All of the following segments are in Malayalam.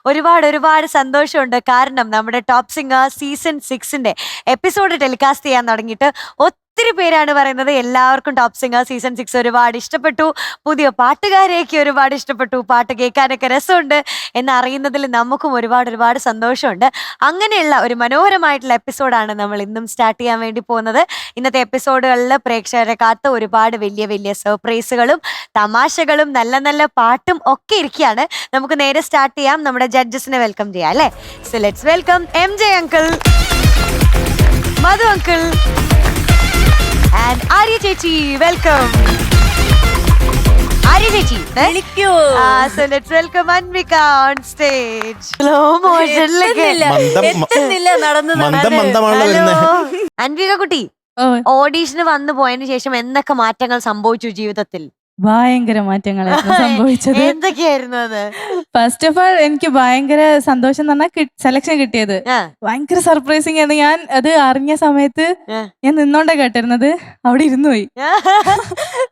ഒരുപാട് സന്തോഷമുണ്ട്. കാരണം നമ്മുടെ ടോപ്പ് സിംഗർ സീസൺ 6ന്റെ എപ്പിസോഡ് ടെലികാസ്റ്റ് ചെയ്യാൻ തുടങ്ങിയിട്ട് ഒത്തിരി പേരാണ് പറയുന്നത് എല്ലാവർക്കും ടോപ്പ് സിംഗർ സീസൺ 6 ഒരുപാട് ഇഷ്ടപ്പെട്ടു. പുതിയ പാട്ടുകാരെയൊക്കെ ഒരുപാട് ഇഷ്ടപ്പെട്ടു. പാട്ട് കേൾക്കാനൊക്കെ രസമുണ്ട് എന്നറിയുന്നതിൽ നമുക്കും ഒരുപാട് സന്തോഷമുണ്ട്. അങ്ങനെയുള്ള ഒരു മനോഹരമായിട്ടുള്ള എപ്പിസോഡാണ് നമ്മൾ ഇന്നും സ്റ്റാർട്ട് ചെയ്യാൻ വേണ്ടി പോകുന്നത്. ഇന്നത്തെ എപ്പിസോഡുകളിൽ പ്രേക്ഷകരെ കാത്ത് ഒരുപാട് വലിയ സർപ്രൈസുകളും തമാശകളും നല്ല പാട്ടും ഒക്കെ ഇരിക്കുകയാണ്. നമുക്ക് നേരെ സ്റ്റാർട്ട് ചെയ്യാം. നമ്മുടെ ജഡ്ജസിനെ വെൽക്കം ചെയ്യാം അല്ലേ? So let's welcome MJ uncle, Madhu uncle and Arya ചേച്ചി. വെൽക്കം Arya ചേച്ചി. So let's welcome Anvika on stage. Slow motionലൊക്കെ അൻവിക കുട്ടി, ഓഡീഷന് വന്നു പോയതിനു ശേഷം എന്തൊക്കെ മാറ്റങ്ങൾ സംഭവിച്ചു ജീവിതത്തിൽ? ഭയങ്കര മാറ്റങ്ങളായിരുന്നു സംഭവിച്ചത്. എന്തൊക്കെയായിരുന്നു അത്? ഫസ്റ്റ് ഓഫ് ഓൾ എനിക്ക് ഭയങ്കര സന്തോഷം എന്ന് പറഞ്ഞാൽ സെലക്ഷൻ കിട്ടിയത് ഭയങ്കര സർപ്രൈസിങ് ആയിരുന്നു. ഞാൻ അത് അറിഞ്ഞ സമയത്ത് ഞാൻ നിന്നോണ്ടാ കേട്ടിരുന്നത്, അവിടെ ഇരുന്നു പോയി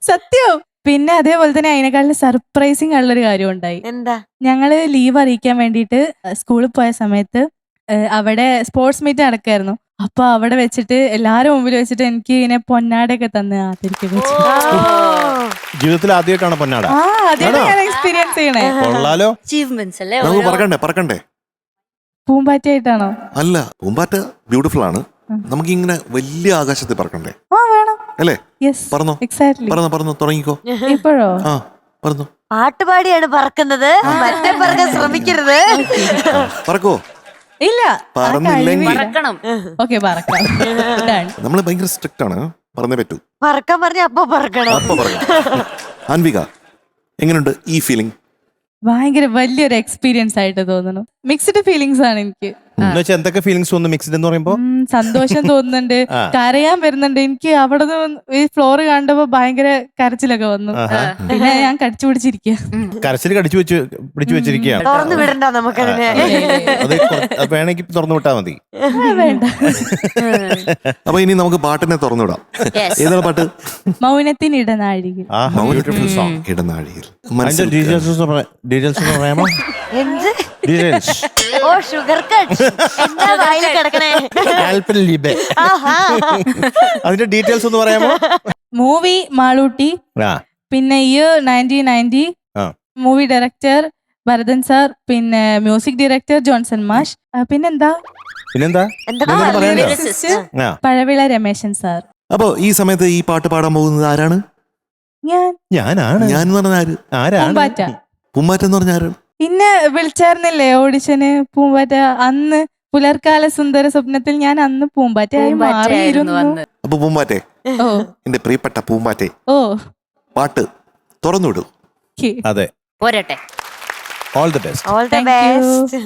സത്യം. പിന്നെ അതേപോലെ തന്നെ അതിനെക്കാളും സർപ്രൈസിങ് ഉള്ളൊരു കാര്യം ഉണ്ടായി. എന്താ? ഞങ്ങള് ലീവ് അറിയിക്കാൻ വേണ്ടിയിട്ട് സ്കൂളിൽ പോയ സമയത്ത് അവിടെ സ്പോർട്സ് മീറ്റ് നടക്കായിരുന്നു. അപ്പൊ അവിടെ വെച്ചിട്ട് എല്ലാരും മുമ്പിൽ വെച്ചിട്ട് എനിക്ക് ഇങ്ങനെ പൊന്നാടൊക്കെ തന്ന് ആദരിക്കും. ജീവിതത്തിൽ ആദ്യമായിട്ടാണ് പൊന്നാട. ഞാൻ എക്സ്പീരിയൻസ് ചെയ്യണേ. പറക്കണ്ടേ? പൂമ്പാറ്റയായിട്ടാണോ? അല്ല, പൂമ്പാറ്റ ബ്യൂട്ടിഫുൾ ആണ്. നമുക്ക് ഇങ്ങനെ വലിയ ആകാശത്തിൽ പറക്കണ്ടേ? അല്ലേ? പറഞ്ഞോ, എക്സാക്ട്ലി. തുടങ്ങിക്കോ. ഇപ്പോഴോ? പറഞ്ഞു. പാട്ടുപാടിയാണ് പറക്കുന്നത്, മറ്റേ പറക്കാൻ ശ്രമിക്കരുത്. പറക്കോ? ഇല്ല, പറന്നില്ലെങ്കിൽ നമ്മള് ഭയങ്കര സ്ട്രിക്റ്റ് ആണ്, പറഞ്ഞേ പറ്റൂ. പറക്കാൻ പറഞ്ഞ അപ്പൊ പറക്കണം. അൻവിക, എങ്ങനെയുണ്ട് ഈ ഫീലിംഗ്? ഭയങ്കര വലിയൊരു എക്സ്പീരിയൻസ് ആയിട്ട് തോന്നുന്നു. മിക്സ്ഡ് ഫീലിങ്സ് ആണ് എനിക്ക്. എന്തൊക്കെ ഫീലിംഗ്സ് തോന്നുന്നു മിക്സ്ഡ് എന്ന് പറയുമ്പോ? സന്തോഷം തോന്നുന്നുണ്ട്, കരയാൻ വരുന്നുണ്ട്. എനിക്ക് അവിടെ ഈ ഫ്ലോർ കണ്ടപ്പോ ഭയങ്കര കരച്ചിലൊക്കെ വന്നു. പിന്നെ ഞാൻ കടിച്ചു പിടിച്ചിരിക്കുക. കരച്ചിൽ പിടിച്ചു വെച്ചിരിക്കുകയാണ്. തുറന്നു വിടണ്ട നമുക്കതിനെ. അത് വേണമെങ്കിൽ തുറന്നു വിട്ടാ മതി. വേണ്ട. അപ്പൊ ഇനി നമുക്ക് പാട്ടിനെ തുറന്നു വിടാം. ഏതാണ് പാട്ട്? മൗനത്തിന് ഇടനാഴിയിൽ. ഇടനാഴിയിൽ. ഡീറ്റെയിൽസ് പറയാമോ? ഓ, ഷുഗർ കട്ട് എന്താ വായിൽ കിടക്കണേ? അതിന്റെ ഡീറ്റെയിൽസ് ഒന്ന് പറയാമോ? മൂവി മാളൂട്ടി, പിന്നെ year 1990, movie director Bharathan sir, പിന്നെ മ്യൂസിക് ഡയറക്ടർ ജോൺസൺ മാഷ്, പിന്നെന്താ പഴവിള രമേശൻ സാർ. അപ്പൊ ഈ സമയത്ത് ഈ പാട്ട് പാടാൻ പോകുന്നത് ആരാണ്? ഞാനാണ്. ഞാൻ പറഞ്ഞ പൂമ്പാറ്റ. പൂമ്പാറ്റ എന്ന് പറഞ്ഞ ആരാണ്? പിന്നെ വിളിച്ചായിരുന്നില്ലേ ഓഡിഷന് പൂമ്പാറ്റ? അന്ന് പുലർക്കാല സുന്ദര സ്വപ്നത്തിൽ ഞാൻ അന്ന് പൂമ്പാറ്റയായി മാറിയിരുന്നു. അപ്പൊ പൂമ്പാറ്റെ, എന്റെ പ്രിയപ്പെട്ട പൂമ്പാറ്റെ, പാട്ട് തുറന്നുവിടും. അതെ, പോരട്ടെ. All the best. All the best.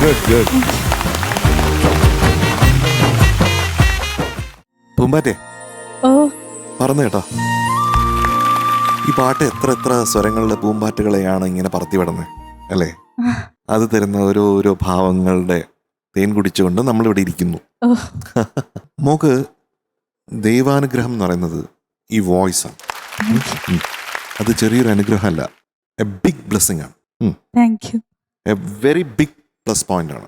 Good. പൂമ്പാറ്റെ ഓ പറഞ്ഞു കേട്ടോ, ഈ പാട്ട് എത്ര എത്ര സ്വരങ്ങളുടെ പൂമ്പാറ്റുകളെയാണ് ഇങ്ങനെ പറത്തി വിടുന്നത് അല്ലേ? അത് തരുന്ന ഓരോരോ ഭാവങ്ങളുടെ തേൻ കുടിച്ചുകൊണ്ട് നമ്മളിവിടെ ഇരിക്കുന്നു. ഓ മോക്ക് ദൈവാനുഗ്രഹം എന്ന് പറയുന്നത് ഈ വോയിസാണ്. അത് ചെറിയൊരു അനുഗ്രഹമല്ല, എ ബിഗ് ബ്ലെസ്സിങ് ആണ്. Thank you. A very big plus point ആണ്.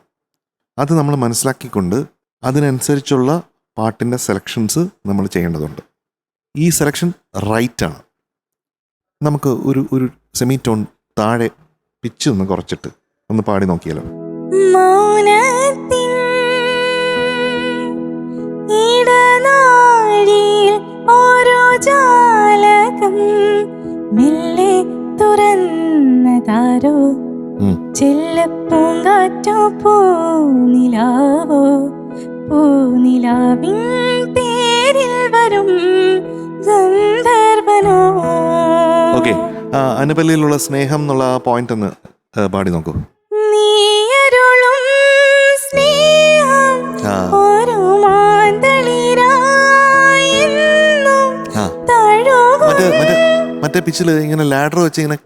അത് നമ്മൾ മനസ്സിലാക്കിക്കൊണ്ട് അതിനനുസരിച്ചുള്ള പാട്ടിൻ്റെ സെലക്ഷൻസ് നമ്മൾ ചെയ്യേണ്ടതുണ്ട്. ഈ സെലക്ഷൻ റൈറ്റാണ്. നമുക്ക് ഒരു സെമി ടോൺ താഴെ പിച്ച് ഒന്ന് കുറച്ചിട്ട് ഒന്ന് പാടി നോക്കിയാലോ? മൗനത്തിൻ ഇടനാഴിയിൽ ഓരോ ജാലകം മെല്ലെ തുറന്നതാരോ, ചെല്ലപ്പൂങ്കാറ്റോ പൂനിലാവോ, പൂനിലാവിൻ പേരിൽ വരും ഗന്ധർവനോ. ഓക്കെ, അനുപല്ലിയിലുള്ള സ്നേഹം എന്നുള്ള ആ പോയിന്റ് ഒന്ന് പാടി നോക്കൂ. നീയരുളും സ്നേഹം ഒരു മാന്തളിരായെന്നും തഴുകും. മറ്റേ പിച്ചിൽ ഇങ്ങനെ ലാഡർ വെച്ച് ഇങ്ങനെ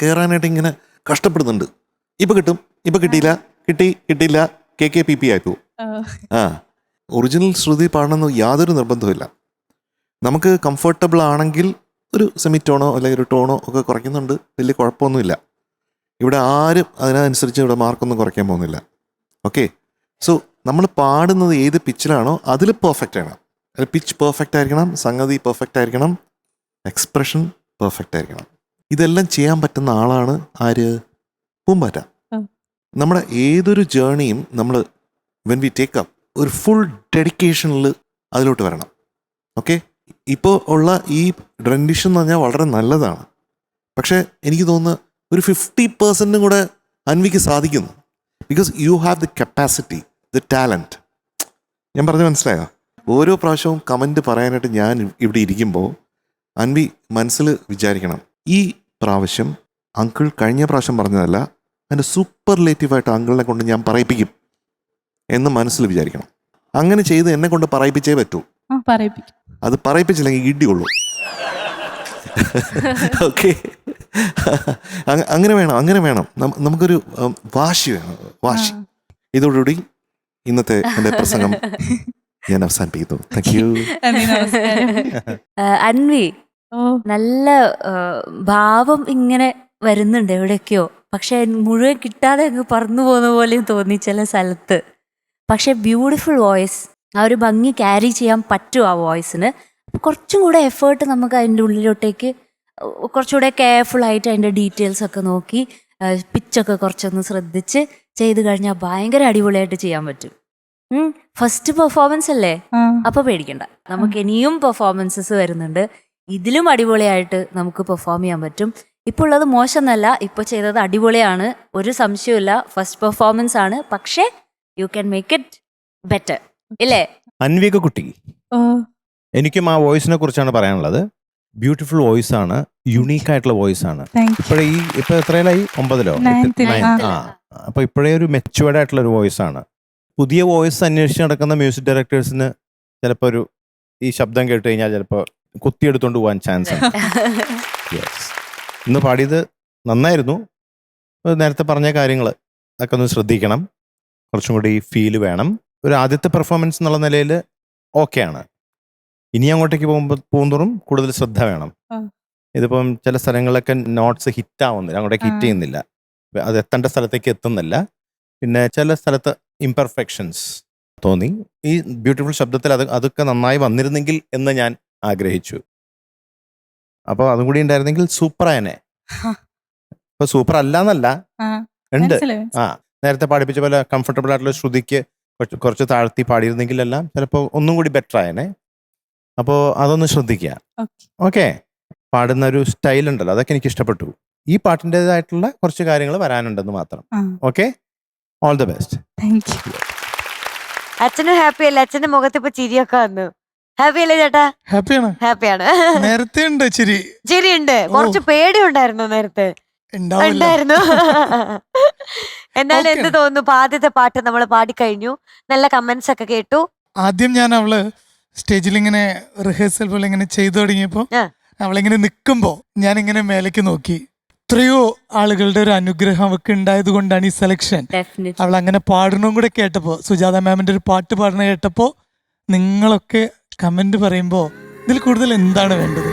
കേറാനായിട്ട് ഇങ്ങനെ കഷ്ടപ്പെടുന്നുണ്ട്. ഇപ്പൊ കിട്ടും, ഇപ്പൊ കിട്ടിയില്ല, കിട്ടിയില്ല, KKPP ആയിപ്പോ. ഒറിജിനൽ ശ്രുതി പാടണമെന്ന് യാതൊരു നിർബന്ധമില്ല. നമുക്ക് കംഫർട്ടബിൾ ആണെങ്കിൽ ഒരു സെമി ടോണോ അല്ലെങ്കിൽ ഒരു ടോണോ ഒക്കെ കുറയ്ക്കുന്നുണ്ട്, വലിയ കുഴപ്പമൊന്നുമില്ല. ഇവിടെ ആരും അതിനനുസരിച്ച് ഇവിടെ മാർക്കൊന്നും കുറയ്ക്കാൻ പോകുന്നില്ല. ഓക്കെ, സോ നമ്മൾ പാടുന്നത് ഏത് പിച്ചിലാണോ അതിൽ പെർഫെക്റ്റ് ആയിരിക്കണം. അതിൽ പിച്ച് പെർഫെക്റ്റ് ആയിരിക്കണം, സംഗതി പെർഫെക്റ്റ് ആയിരിക്കണം, എക്സ്പ്രഷൻ പെർഫെക്റ്റ് ആയിരിക്കണം. ഇതെല്ലാം ചെയ്യാൻ പറ്റുന്ന ആളാണ് ആര്? പൂമ്പാറ്റ. നമ്മുടെ ഏതൊരു ജേണിയും നമ്മൾ വെൻ വി ടേക്ക് അപ്പ് ഒരു ഫുൾ ഡെഡിക്കേഷനിൽ അതിലോട്ട് വരണം. ഓക്കെ, ഇപ്പോൾ ഉള്ള ഈ റെൻഡിഷൻ എന്ന് പറഞ്ഞാൽ വളരെ നല്ലതാണ്. പക്ഷേ എനിക്ക് തോന്നുന്നു ഒരു 50% കൂടെ അൻവിക്ക് സാധിക്കുന്നു. Because you have the capacity, the talent. ഞാൻ പറഞ്ഞ് മനസ്സിലായോ? ഓരോ പ്രാവശ്യവും കമൻറ്റ് പറയാനായിട്ട് ഞാൻ ഇവിടെ ഇരിക്കുമ്പോൾ അൻവി മനസ്സിൽ വിചാരിക്കണം, ഈ പ്രാവശ്യം അങ്കിൾ കഴിഞ്ഞ പ്രാവശ്യം പറഞ്ഞതല്ല, അതിൻ്റെ സൂപ്പർലേറ്റീവായിട്ട് അങ്കിളിനെ കൊണ്ട് ഞാൻ പറയിപ്പിക്കും എന്ന് മനസ്സിൽ വിചാരിക്കണം. അങ്ങനെ ചെയ്ത് എന്നെ കൊണ്ട് പറയിപ്പിച്ചേ പറ്റൂ. അത് പറയിപ്പിച്ചില്ലെങ്കിൽ ഇടിയുള്ളൂ. ഓക്കെ, അങ്ങനെ വേണം. നമുക്കൊരു വാശി വേണം, വാശി. ഇതോടുകൂടി ഇന്നത്തെ എൻ്റെ പ്രസംഗം ഞാൻ അവസാനിപ്പിക്കുന്നു. Thank you. അൻവി, നല്ല ഭാവം ഇങ്ങനെ വരുന്നുണ്ട് എവിടെയൊക്കെയോ, പക്ഷെ മുഴുവൻ കിട്ടാതെ അങ്ങ് പറന്നു പോകുന്ന പോലെയും തോന്നി ചില സ്ഥലത്ത്. പക്ഷെ ബ്യൂട്ടിഫുൾ വോയിസ്, ആ ഒരു ഭംഗി ക്യാരി ചെയ്യാൻ പറ്റും ആ വോയിസിന്. കുറച്ചും കൂടെ എഫേർട്ട് നമുക്ക് അതിൻ്റെ ഉള്ളിലോട്ടേക്ക് കുറച്ചുകൂടെ കെയർഫുള്ളായിട്ട് അതിൻ്റെ ഡീറ്റെയിൽസ് ഒക്കെ നോക്കി പിച്ചൊക്കെ കുറച്ചൊന്ന് ശ്രദ്ധിച്ച് ചെയ്ത് കഴിഞ്ഞാൽ ഭയങ്കര അടിപൊളിയായിട്ട് ചെയ്യാൻ പറ്റും. ഫസ്റ്റ് പെർഫോമൻസ് അല്ലേ, അപ്പൊ പേടിക്കണ്ട, നമുക്ക് ഇനിയും പെർഫോമൻസസ് വരുന്നുണ്ട്. ഇതിലും അടിപൊളിയായിട്ട് നമുക്ക് പെർഫോം ചെയ്യാൻ പറ്റും. ഇപ്പോൾ ഉള്ളത് മോശമെന്നല്ല, ഇപ്പോൾ ചെയ്തത് അടിപൊളിയാണ്, ഒരു സംശയമില്ല. ഫസ്റ്റ് പെർഫോമൻസ് ആണ്, പക്ഷേ you can make it better, ഇല്ലേ? അൻവിക കുട്ടി, എനിക്കും ആ വോയിസിനെ കുറിച്ചാണ് പറയാനുള്ളത്. ബ്യൂട്ടിഫുൾ വോയിസ് ആണ്, യുണീക്ക് ആയിട്ടുള്ള വോയിസ് ആണ്. ഇപ്പോഴേ ഇപ്പൊ എത്രയിലായി? 9-ലോ? അപ്പൊ ഇപ്പോഴേ ഒരു മെച്ചുവേർഡ് ആയിട്ടുള്ള ഒരു വോയിസ് ആണ്. പുതിയ വോയിസ് അന്വേഷിച്ച് നടക്കുന്ന മ്യൂസിക് ഡയറക്ടേഴ്സിന് ചിലപ്പോൾ ഈ ശബ്ദം കേട്ട് കഴിഞ്ഞാൽ ചിലപ്പോൾ കുത്തിയെടുത്തോണ്ട് പോകാൻ ചാൻസ് ഉണ്ട്. ഇന്ന് പാടിയത് നന്നായിരുന്നു. നേരത്തെ പറഞ്ഞ കാര്യങ്ങൾ ഒക്കെ ഒന്ന് ശ്രദ്ധിക്കണം, കുറച്ചും കൂടി ഫീല് വേണം. ഒരു ആദ്യത്തെ പെർഫോമൻസ് എന്നുള്ള നിലയിൽ ഓക്കെയാണ്. ഇനി അങ്ങോട്ടേക്ക് പോകുന്തോറും കൂടുതൽ ശ്രദ്ധ വേണം. ഇതിപ്പം ചില സ്ഥലങ്ങളിലൊക്കെ നോട്ട്സ് ഹിറ്റ് ആവുന്നില്ല, അങ്ങോട്ടേക്ക് ഹിറ്റ് ചെയ്യുന്നില്ല, അത് എത്തേണ്ട സ്ഥലത്തേക്ക് എത്തുന്നില്ല. പിന്നെ ചില സ്ഥലത്ത് ഇംപെർഫെക്ഷൻസ് തോന്നി. ഈ ബ്യൂട്ടിഫുൾ ശബ്ദത്തിൽ അതൊക്കെ നന്നായി വന്നിരുന്നെങ്കിൽ എന്ന് ഞാൻ ആഗ്രഹിച്ചു. അപ്പോൾ അതും കൂടി ഉണ്ടായിരുന്നെങ്കിൽ സൂപ്പറായനെ. ഇപ്പൊ സൂപ്പർ അല്ലാന്നല്ല, ഉണ്ട്. നേരത്തെ പാടിപ്പിച്ച പോലെ കംഫർട്ടബിൾ ആയിട്ടുള്ള ശ്രുതിക്ക് കുറച്ച് താഴ്ത്തി പാടിയിരുന്നെങ്കിലെല്ലാം ചിലപ്പോൾ ഒന്നും കൂടി ബെറ്റർ ആയനെ. അപ്പോൾ അതൊന്ന് ശ്രദ്ധിക്കുക. ഓക്കെ, പാടുന്ന ഒരു സ്റ്റൈൽ ഉണ്ടല്ലോ, അതൊക്കെ എനിക്ക് ഇഷ്ടപ്പെട്ടു. ഈ പാട്ടിൻ്റെതായിട്ടുള്ള കുറച്ച് കാര്യങ്ങൾ വരാനുണ്ടെന്ന് മാത്രം. Okay, all the best. അച്ഛനും ഹാപ്പി അല്ലേ? അച്ഛന്റെ മുഖത്ത് ഇപ്പൊ ചിരിയൊക്കെ വന്നു. ഹാപ്പി അല്ലേ ചേട്ടാ? ഹാപ്പിയാണ്. നേരത്തെ ഉണ്ട് ചിരിയുണ്ട്. കുറച്ച് പേടി ഉണ്ടായിരുന്നു നേരത്തെ, ഉണ്ടായിരുന്നു. എന്നാലും എന്ത് തോന്നുന്നു? ഇപ്പൊ ആദ്യത്തെ പാട്ട് നമ്മൾ പാടിക്കഴിഞ്ഞു, നല്ല കമന്റ്സ് ഒക്കെ കേട്ടു. ആദ്യം ഞാൻ അവള് സ്റ്റേജിൽ ഇങ്ങനെ റിഹേഴ്സൽ പോലെ ഇങ്ങനെ ചെയ്തു തുടങ്ങിയപ്പോ അവളിങ്ങനെ നിൽക്കുമ്പോ ഞാൻ ഇങ്ങനെ മേലേക്ക് നോക്കി. എത്രയോ ആളുകളുടെ ഒരു അനുഗ്രഹം അവൾക്ക് ഉണ്ടായത് കൊണ്ടാണ് ഈ സെലക്ഷൻ. അവൾ അങ്ങനെ പാടണവും കൂടെ കേട്ടപ്പോ, സുജാത മാമിന്റെ ഒരു പാട്ട് പാടണ കേട്ടപ്പോ, നിങ്ങളൊക്കെ കമന്റ് പറയുമ്പോ ഇതിൽ കൂടുതൽ എന്താണ് വേണ്ടത്?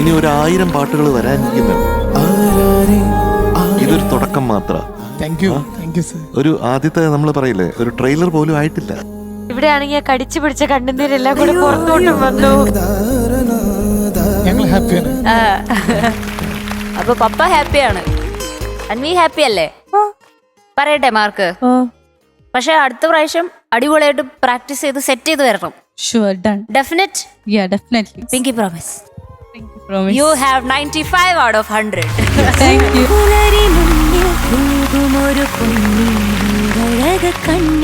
ഇനി 1000 പാട്ടുകൾ വരാനിരിക്കുന്നുണ്ട്. ഇതൊരു തുടക്കം മാത്ര. Thank you sir. ഒരു ആദ്യത്തെ നമ്മൾ പറയില്ലേ, ഒരു ട്രെയിലർ പോലും ആയിട്ടില്ല. ഇവിടെയാണെങ്കിൽ കടിച്ചു പിടിച്ച കണ്ണുനീരെല്ലാം കൂടി പുറത്തോട്ടും വന്നു. ഞങ്ങൾ ഹാപ്പിയാണ്. അപ്പൊ പപ്പ ഹാപ്പിയാണ്, അൻവി ഹാപ്പി അല്ലേ? പറയട്ടെ മാർക്ക്. പക്ഷെ അടുത്ത പ്രാവശ്യം അടിപൊളിയായിട്ട് പ്രാക്ടീസ് ചെയ്ത് സെറ്റ് ചെയ്ത് വരണം. Sure, done. Definite. Yeah, definitely. Pinky promise. Promise. You have 95 out of 100. Thank you.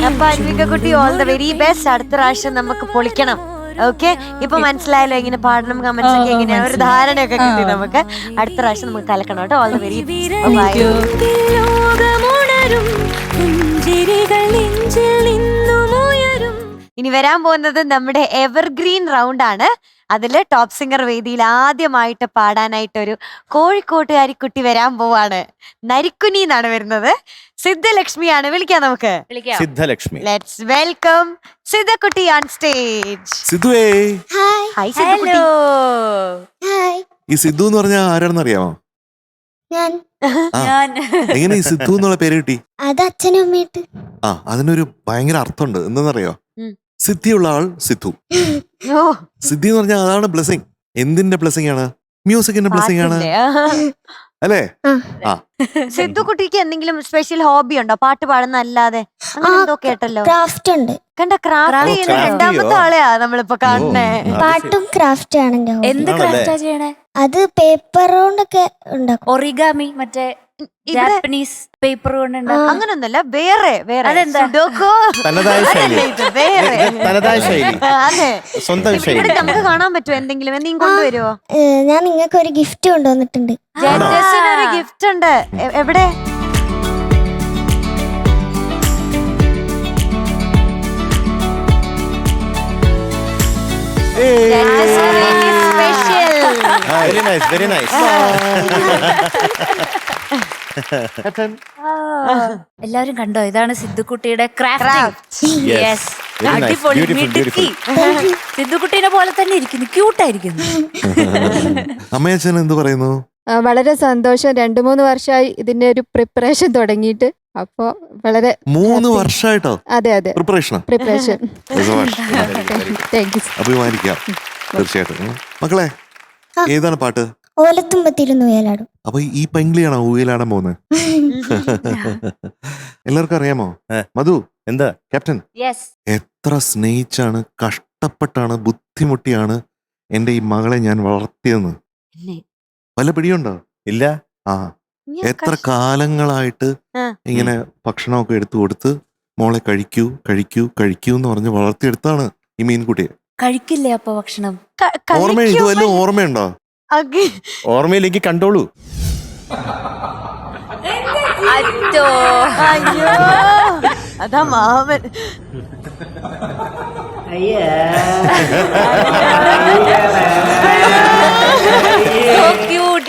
അപ്പൊ അൻവിക കുട്ടി, ഓൾ ദ വെരി ബെസ്റ്റ്. അടുത്ത പ്രാവശ്യം നമുക്ക് പൊളിക്കണം. ഓക്കെ, ഇപ്പൊ മനസ്സിലായല്ലോ എങ്ങനെ പാടണം, കമന്റ്സ് ഒക്കെ എങ്ങനെയാ, ഒരു ധാരണയൊക്കെ കിട്ടി നമുക്ക്. അടുത്ത പ്രാവശ്യം നമുക്ക് കലക്കണം കേട്ടോ. All the very best. ഇനി വരാൻ പോകുന്നത് നമ്മുടെ എവർഗ്രീൻ റൗണ്ട് ആണ്. അതില് ടോപ്പ് സിംഗർ വേദിയിൽ ആദ്യമായിട്ട് പാടാനായിട്ട് ഒരു കോഴിക്കോട്ടുകാരി കുട്ടി വരാൻ പോവാണ്. നരിക്കുനി എന്നാണ് വരുന്നത്. സിദ്ധലക്ഷ്മിയാണ്. വിളിക്കാം നമുക്ക്. സിദ്ധലക്ഷ്മി. ലെറ്റ്സ് വെൽക്കം സിദ്ധക്കുട്ടി ഓൺ സ്റ്റേജ്. സിദ്ധുവേ. ഹായ് സിദ്ധക്കുട്ടി. ഈ സിദ്ധു എന്ന് പറഞ്ഞാൽ ആരാണെന്ന് അറിയാമോ? എങ്ങനെ ഈ സിദ്ധു എന്നുള്ള പേര് കിട്ടി? അത് അച്ഛനും അമ്മയിട്ട്. അതിനൊരു ഭയങ്കര അർത്ഥമുണ്ട്. എന്തെന്നറിയോ? സിദ്ധിയുള്ള ആൾ സിദ്ധു. സിദ്ധി എന്ന് പറഞ്ഞാൽ അതാണ് ബ്ലെസ്സിങ്. എന്തിന്റെ ബ്ലെസ്സിങ് ആണ്? മ്യൂസിക്കിന്റെ ബ്ലെസ്സിങ് ആണ്, അല്ലേ? സിദ്ധുക്കുട്ടിക്ക് എന്തെങ്കിലും സ്പെഷ്യൽ ഹോബി ഉണ്ടോ? പാട്ട് പാടുന്ന അല്ലാതെ എന്തോ കേട്ടല്ലോ. ക്രാഫ്റ്റ് ഉണ്ട്. കണ്ട, ക്രാഫ്റ്റ് ചെയ്യുന്ന രണ്ടാമത്തെ ആളെയാ നമ്മളിപ്പോ കാണുന്നേ. പാട്ടും ക്രാഫ്റ്റ് ആണ് എന്റെ hobby. എന്ത് ക്രാഫ്റ്റാ ചെയ്യണേ? അത് പേപ്പർ കൊണ്ടൊക്കെ ഉണ്ടാക്കും. ഒറിഗാമി, മറ്റേ ജാപ്പനീസ് പേപ്പർ കൊണ്ട് ഉണ്ടാക്കും. അങ്ങനൊന്നല്ല, വേറെ അതെന്താ? സുഡോക്കോ. തനതായ ശൈലി. വേറെ തനതായ ശൈലി. അതെ, സ്വന്തം ശൈലി. ഇവിടെ നമുക്ക് കാണാൻ പറ്റുമോ? എന്തെങ്കിലും കൊണ്ടുവരുമോ? ഞാൻ നിങ്ങൾക്ക് ഒരു ഗിഫ്റ്റ് കൊണ്ടുവന്നിട്ടുണ്ട്. ഒരു ഗിഫ്റ്റ് ഉണ്ട്. എവിടെ? Very nice, very nice. എല്ലാവരും കണ്ടോ? ഇതാണ് സിദ്ധുക്കുട്ടിയുടെ ക്രാഫ്റ്റ്. Yes. Very nice. അടിപൊളി, Beautiful, മിടുക്കി. സിദ്ധുക്കുട്ടീനെ പോലെ തന്നെ ഇരിക്കുന്നു, ക്യൂട്ടായിരിക്കുന്നു. അമ്മയച്ഛൻ എന്ത് പറയുന്നു? വളരെ സന്തോഷം. 2-3 വർഷമായി ഇതിന്റെ ഒരു പ്രിപ്പറേഷൻ തുടങ്ങിയിട്ട്. അപ്പോ വളരെ 3 വർഷമായിട്ടോ? അതെ അതെ, പ്രിപ്പറേഷൻ. Thank you. അഭിമാനിക്കാം തീർച്ചയായിട്ടും. മക്കളെ, ഏതാണ് പാട്ട്? ഓലത്തുമ്പത്തിരുന്ന് ഉയലാടും. അപ്പൊ ഈ പൈങ്കിളിയാണോ ഊയലാടാൻ പോകുന്നത്? എല്ലാവർക്കും അറിയാമോ? മധു, എന്താ ക്യാപ്റ്റൻ? യെസ്. എത്ര സ്നേഹിച്ചാണ്, കഷ്ടപ്പെട്ടാണ്, ബുദ്ധിമുട്ടിയാണ് എന്റെ ഈ മകളെ ഞാൻ വളർത്തിയെന്ന് വല്ല പിടിയുണ്ടോ? ഇല്ല. എത്ര കാലങ്ങളായിട്ട് ഇങ്ങനെ ഭക്ഷണമൊക്കെ എടുത്തു കൊടുത്ത് മോളെ കഴിക്കൂ കഴിക്കൂ കഴിക്കൂ എന്ന് പറഞ്ഞ് വളർത്തിയെടുത്താണ് ഈ മീൻകുട്ടിയെ. കഴിക്കില്ലേ അപ്പൊ ഭക്ഷണം? ഇത് വല്ലതും ഓർമ്മയുണ്ടോ? ഓർമ്മയിലേക്ക് കണ്ടോളൂ. അയ്യോ, അതാ മാമൻ.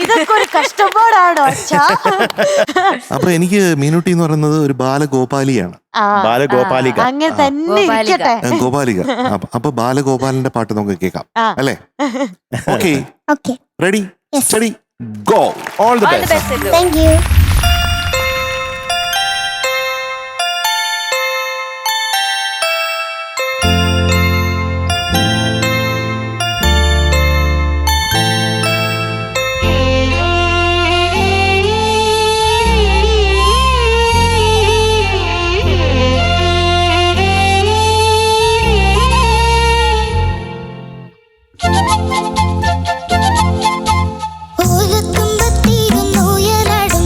ഇതൊക്കെ ഒരു കഷ്ടപ്പാടാണോ അച്ഛാ? അപ്പൊ എനിക്ക് മീനുട്ടി എന്ന് പറയുന്നത് ഒരു ബാലഗോപാലിയാണ്. ബാലഗോപാലിക. അങ്ങനെ തന്നെ ഇരിക്കട്ടെ. ഗോപാലിക. അപ്പൊ ബാലഗോപാലിന്റെ പാട്ട് നമുക്ക് കേൾക്കാം, അല്ലേ? Okay, ready, steady, go. All the best. Thank you. ഓലത്തുമ്പത്തിരുന്നുയലാടും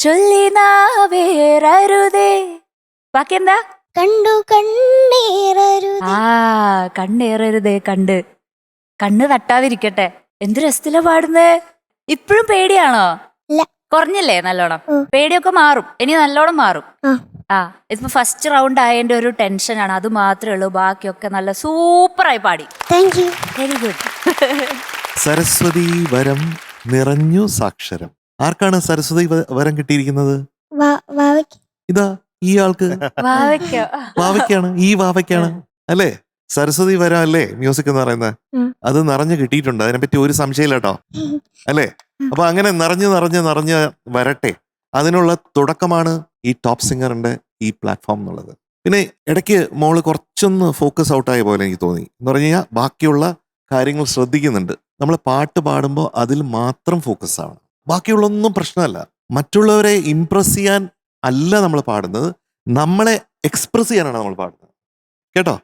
ചൊല്ലിനാവേറരുതേ. ബാക്കി എന്താ? കണ്ടു കണ്ണീരരുതേ. ആ, കണ്ണേറരുതേ. കണ്ണ് തട്ടാതിരിക്കട്ടെ. എന്ത് രസത്തിലാ പാടുന്നേ. ഇപ്പോഴും പേടിയാണോ? ഇല്ല. കുറഞ്ഞില്ലേ നല്ലോണം? ഉം. പേടിയൊക്കെ മാറും, ഇനി നല്ലോണം മാറും. ആ. ആ, ഇതിപ്പോ ഫസ്റ്റ് റൗണ്ട് ആയതിന്റെ ഒരു ടെൻഷനാണ്, അത് മാത്രമേ ഉള്ളൂ. ബാക്കിയൊക്കെ നല്ല സൂപ്പറായി പാടി. Thank you. Very good. Saraswati വരം നിറഞ്ഞു സാക്ഷരം. ആർക്കാണ് സരസ്വതി വരം കിട്ടിയിരിക്കുന്നത്? വാവയ്ക്ക്. ഇതാ ഈ ആൾക്ക് വാവയ്ക്കോ? വാവയ്ക്കാണ്, ഈ വാവയ്ക്കാണ് അല്ലേ സരസ്വതി വരം അല്ലേ മ്യൂസിക് എന്ന് പറയുന്നത്. ഉം. അത് നിറഞ്ഞു കിട്ടിയിട്ടുണ്ട്, അതിനെപ്പറ്റി ഒരു സംശയമില്ല കേട്ടോ അല്ലേ. അപ്പൊ അങ്ങനെ നിറഞ്ഞ് വരട്ടെ. അതിനുള്ള തുടക്കമാണ് ഈ ടോപ്പ് സിംഗറിന്റെ ഈ പ്ലാറ്റ്ഫോം എന്നുള്ളത്. പിന്നെ ഇടയ്ക്ക് മോള് കുറച്ചൊന്ന് ഫോക്കസ് ഔട്ടായ പോലെ എനിക്ക് തോന്നി. എന്ന് പറഞ്ഞു കഴിഞ്ഞാൽ ബാക്കിയുള്ള കാര്യങ്ങൾ ശ്രദ്ധിക്കുന്നുണ്ട്. നമ്മൾ പാട്ട് പാടുമ്പോൾ അതിൽ മാത്രം ഫോക്കസ് ആവണം. ബാക്കിയുള്ളൊന്നും പ്രശ്നമല്ല. മറ്റുള്ളവരെ ഇംപ്രസ് ചെയ്യാൻ അല്ല നമ്മൾ പാടുന്നത്, നമ്മളെ എക്സ്പ്രസ് ചെയ്യാനാണ് നമ്മൾ പാടുന്നത് കേട്ടോ.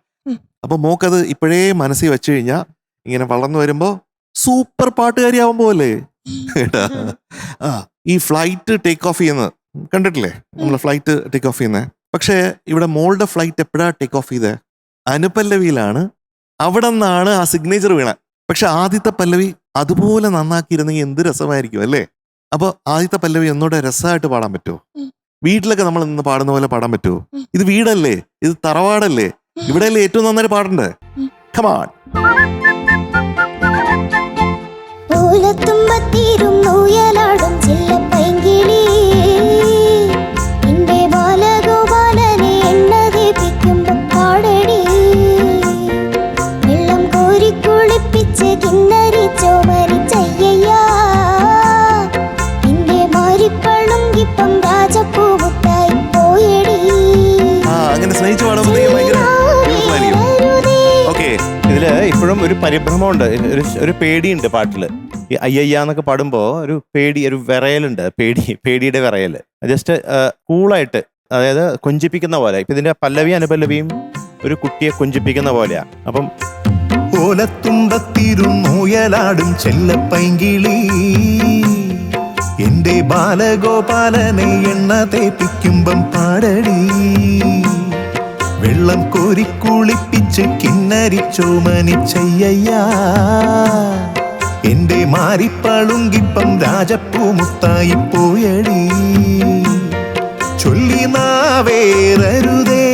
അപ്പൊ മോക്കത് ഇപ്പോഴേ മനസ്സിൽ വെച്ച് കഴിഞ്ഞാൽ ഇങ്ങനെ വളർന്നു വരുമ്പോ സൂപ്പർ പാട്ടുകാരിയാവുമ്പോ അല്ലേ കേട്ടാ. ആ, ഈ ഫ്ലൈറ്റ് ടേക്ക് ഓഫ് ചെയ്യുന്നത് കണ്ടിട്ടില്ലേ? നമ്മൾ ഫ്ലൈറ്റ് ടേക്ക് ഓഫ് ചെയ്യുന്നത്. പക്ഷേ ഇവിടെ മോളുടെ ഫ്ലൈറ്റ് എപ്പോഴാ ടേക്ക് ഓഫ് ചെയ്തേ? അനുപല്ലവിയിലാണ്. അവിടെ നിന്നാണ് ആ സിഗ്നേച്ചർ വീണ. പക്ഷെ ആദ്യത്തെ പല്ലവി അതുപോലെ നന്നാക്കിയിരുന്നെങ്കിൽ എന്ത് രസമായിരിക്കും അല്ലേ. അപ്പൊ ആദ്യത്തെ പല്ലവി ഒന്നുകൂടെ രസമായിട്ട് പാടാൻ പറ്റുമോ? വീട്ടിലൊക്കെ നമ്മൾ നിന്ന് പാടുന്ന പോലെ പാടാൻ പറ്റുമോ? ഇത് വീടല്ലേ, ഇത് തറവാടല്ലേ, ഇവിടെയല്ലേ ഏറ്റവും നന്നായിട്ട് പാടണ്ടേ. കമാൺ. ഓലത്തുമ്പത്തിരുന്നുയലാടും ചില്ലപ്പൈങ്കിളി നിന്റെ ബാലഗോപാലനെ എണ്ണ തേപ്പിക്കുമ്പം പാടടി. വെള്ളം കോരി കുളിപ്പിച്ച് കിന്നരി ചോമരിച്ചയ്യയ്യാ നിന്റെ മാരിപ്പളുങ്കിപ്പം രാജപ്പൂമുട്ടായി പോയടി. അങ്ങനെ സ്നേഹിച്ചു പാടുമ്പോഴത്തേക്കും ഭയങ്കര beautiful ആയിരിക്കും. ഓക്കെ. ഇതില് ഇപ്പോഴും ഒരു പരിഭ്രമമുണ്ട്, ഒരു പേടിയുണ്ട് പാട്ടില്. ഈ അയ്യയ്യ എന്നൊക്കെ പാടുമ്പോ ഒരു പേടി, ഒരു വിറയലുണ്ട്. പേടിയുടെ വിറയല്. ജസ്റ്റ് കൂളായിട്ട്, അതായത് കൊഞ്ചിപ്പിക്കുന്ന പോലെ. ഇപ്പൊ ഇതിന്റെ പല്ലവിയും അനുപല്ലവിയും ഒരു കുട്ടിയെ കൊഞ്ചിപ്പിക്കുന്ന പോലെയാ. അപ്പം ഓലത്തുമ്പത്തിരുന്നുയലാടും ചെല്ലപ്പൈങ്കിളി എന്റെ ബാലഗോപാലനെ എണ്ണ തേപ്പിക്കുമ്പം പാടടി. വെള്ളം കോരിക്കുളിപ്പിച്ച് കിന്നരിച്ചോമനിച്ചയ്യയ്യാ എന്റെ മാരിപ്പളുങ്കിപ്പം രാജപ്പൂമുത്തായി പോയടി. ചൊല്ലി നാവേറരുതേ,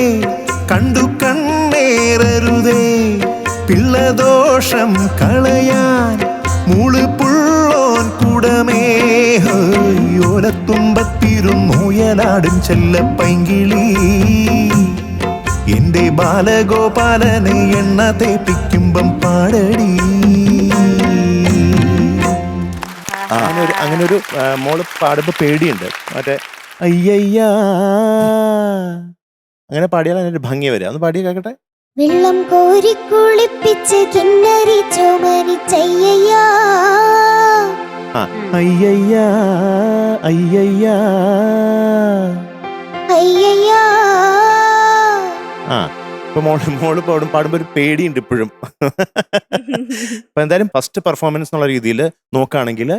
കണ്ടു കണ്ണേറരുതേ, പിള്ളദോഷം കളയാൻ മൂള് പുള്ളോൻ കുടമേ. ഓലത്തുമ്പത്തിരുന്നുയലാടും ചെല്ലപ്പൈങ്കിളി എന്റെ ബാലഗോപാലനെ എണ്ണ തേപ്പിക്കുമ്പം പാടടി. അങ്ങനെ ഒരു മോള് പാടുമ്പോ പേടിയുണ്ട്. മറ്റേ അയ്യയ്യാ അങ്ങനെ പാടിയാൽ അതിനൊരു ഭംഗി വരിക. ഒന്ന് പാടിയ കേക്കട്ടെ. വെള്ളം കോരി കുളിപ്പിച്ച് കിന്നരി ചോമരിച്ചയ്യയ്യാ. അയ്യയ്യാ അയ്യയ്യാ അയ്യയ്യാ. ആ, ഇപ്പൊ മോള് പാടുമ്പോ ഒരു പേടിയുണ്ട് ഇപ്പോഴും. അപ്പൊ എന്തായാലും ഫസ്റ്റ് പെർഫോമൻസ് എന്നുള്ള രീതിയിൽ നോക്കുകയാണെങ്കിൽ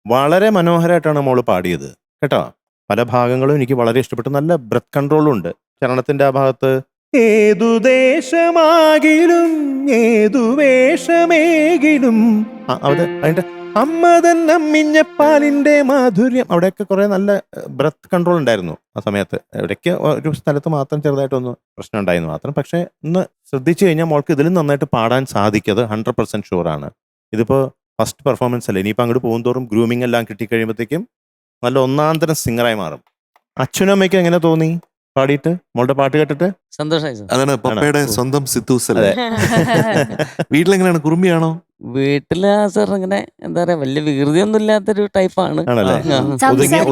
വളരെ മനോഹരമായിട്ടാണ് മോള് പാടിയത് കേട്ടോ. പല ഭാഗങ്ങളും എനിക്ക് വളരെ ഇഷ്ടപ്പെട്ടു. നല്ല ബ്രെത്ത് കൺട്രോളും ഉണ്ട് ചരണത്തിന്റെ ആ ഭാഗത്ത്. ഏതു ദേശമാകിലും ഏതു വേഷമേകിലും അവിടെ അതിന്റെ അമ്മതൻ അമ്മിഞ്ഞപ്പാലിന്റെ മാധുര്യം, അവിടെയൊക്കെ കുറെ നല്ല ബ്രെത്ത് കൺട്രോൾ ഉണ്ടായിരുന്നു ആ സമയത്ത്. എവിടേക്ക് ഒരു സ്ഥലത്ത് മാത്രം ചെറുതായിട്ടൊന്ന് പ്രശ്നം ഉണ്ടായിരുന്നു മാത്രം. പക്ഷെ ഒന്ന് ശ്രദ്ധിച്ചു കഴിഞ്ഞാൽ മോൾക്ക് ഇതിലും നന്നായിട്ട് പാടാൻ സാധിക്കത് 100% ഷുവറാണ്. ഇതിപ്പോ ഫസ്റ്റ് പെർഫോമൻസ് അല്ലേ, ഇനിയിപ്പോൾ അങ്ങോട്ട് പോകും തോറും ഗ്രൂമിംഗ് എല്ലാം കിട്ടിക്കഴിയുമ്പോഴത്തേക്കും നല്ല ഒന്നാന്തരം സിംഗറായി മാറും. അച്ഛനും അമ്മയ്ക്കും എങ്ങനെ തോന്നി പാടിയിട്ട്, മോളുടെ പാട്ട് കേട്ടിട്ട്? സന്തോഷമായി. അതാണ് പപ്പയുടെ സ്വന്തം സിത്തൂസ് അല്ലേ. വീട്ടിലെങ്ങനെയാണ്, കുറുമ്പിയാണോ? വീട്ടില് സാർ ഇങ്ങനെ എന്താ പറയാ, വലിയ വികൃതിയൊന്നും ഇല്ലാത്തൊരു ടൈപ്പാണ്. ആണല്ലേ?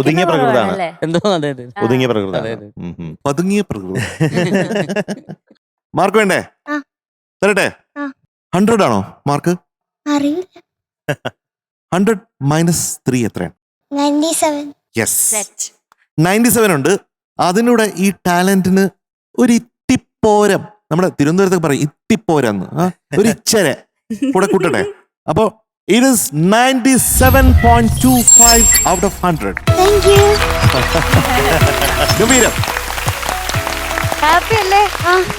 ഒതുങ്ങിയ പ്രകൃതാണ്. എന്തോ അതെ അതെ ഒതുങ്ങിയ പ്രകൃതാണ്. പതുങ്ങിയ പ്രകൃതി. മാർക്ക് വേണ്ടേ? തരട്ടെ? 100 ആണോ മാർക്ക്? അറിയില്ല. 100 -3 എത്രയാണ്? 97. യെസ്, 97 ഉണ്ട്. അതിനൂടെ ഈ ടാലന്റിന് ഒരു ഇത്തിപ്പോരം, നമ്മുടെ തിരുവനന്തപുരത്തൊക്കെ പറയും ഇത്തിപ്പോരന്ന്, ഒരു ഇച്ചരെ കൂടെ കൂട്ടട്ടെ. അപ്പൊ It is 97.25 out of 100. Thank you. ഗംഭീരം. ഹാപ്പി അല്ലേ?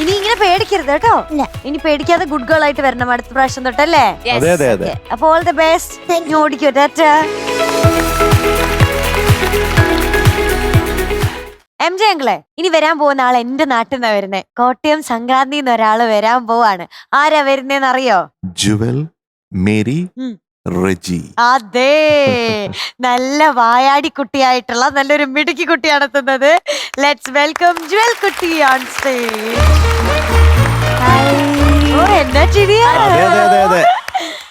ഇനി ഇങ്ങനെ പേടിക്കരുത് കേട്ടോ. ഇനി പേടിക്കാതെ ഗുഡ് ഗേൾ ആയിട്ട് വരണം അടുത്ത പ്രാവശ്യം തൊട്ടല്ലേ? അതെ അതെ അതെ. അപ്പൊ ഓൾ ദി ബെസ്റ്റ്. ഓടിക്കോ. ടാറ്റാ. MJ അങ്കിളെ, ഇനി വരാൻ പോകുന്ന ആൾ എന്റെ നാട്ടിൽ നിന്നാ വരുന്നേ. കോട്ടയം സംക്രാന്തി ഒരാള് വരാൻ പോവാണ്. ആരാ വരുന്നേന്ന് അറിയോ? ജുവൽ മേരി റെജി. അതെ, നല്ല വായാടി കുട്ടിയായിട്ടുള്ള നല്ലൊരു മിടുക്കി കുട്ടിയാണ് എത്തുന്നത്. ലെറ്റ്സ് വെൽക്കം ജുവൽ കുട്ടി ഓൺ സ്റ്റേജ്. ഓ, എന്നാ ചിരിയാ. അതെ അതെ അതെ അതെ.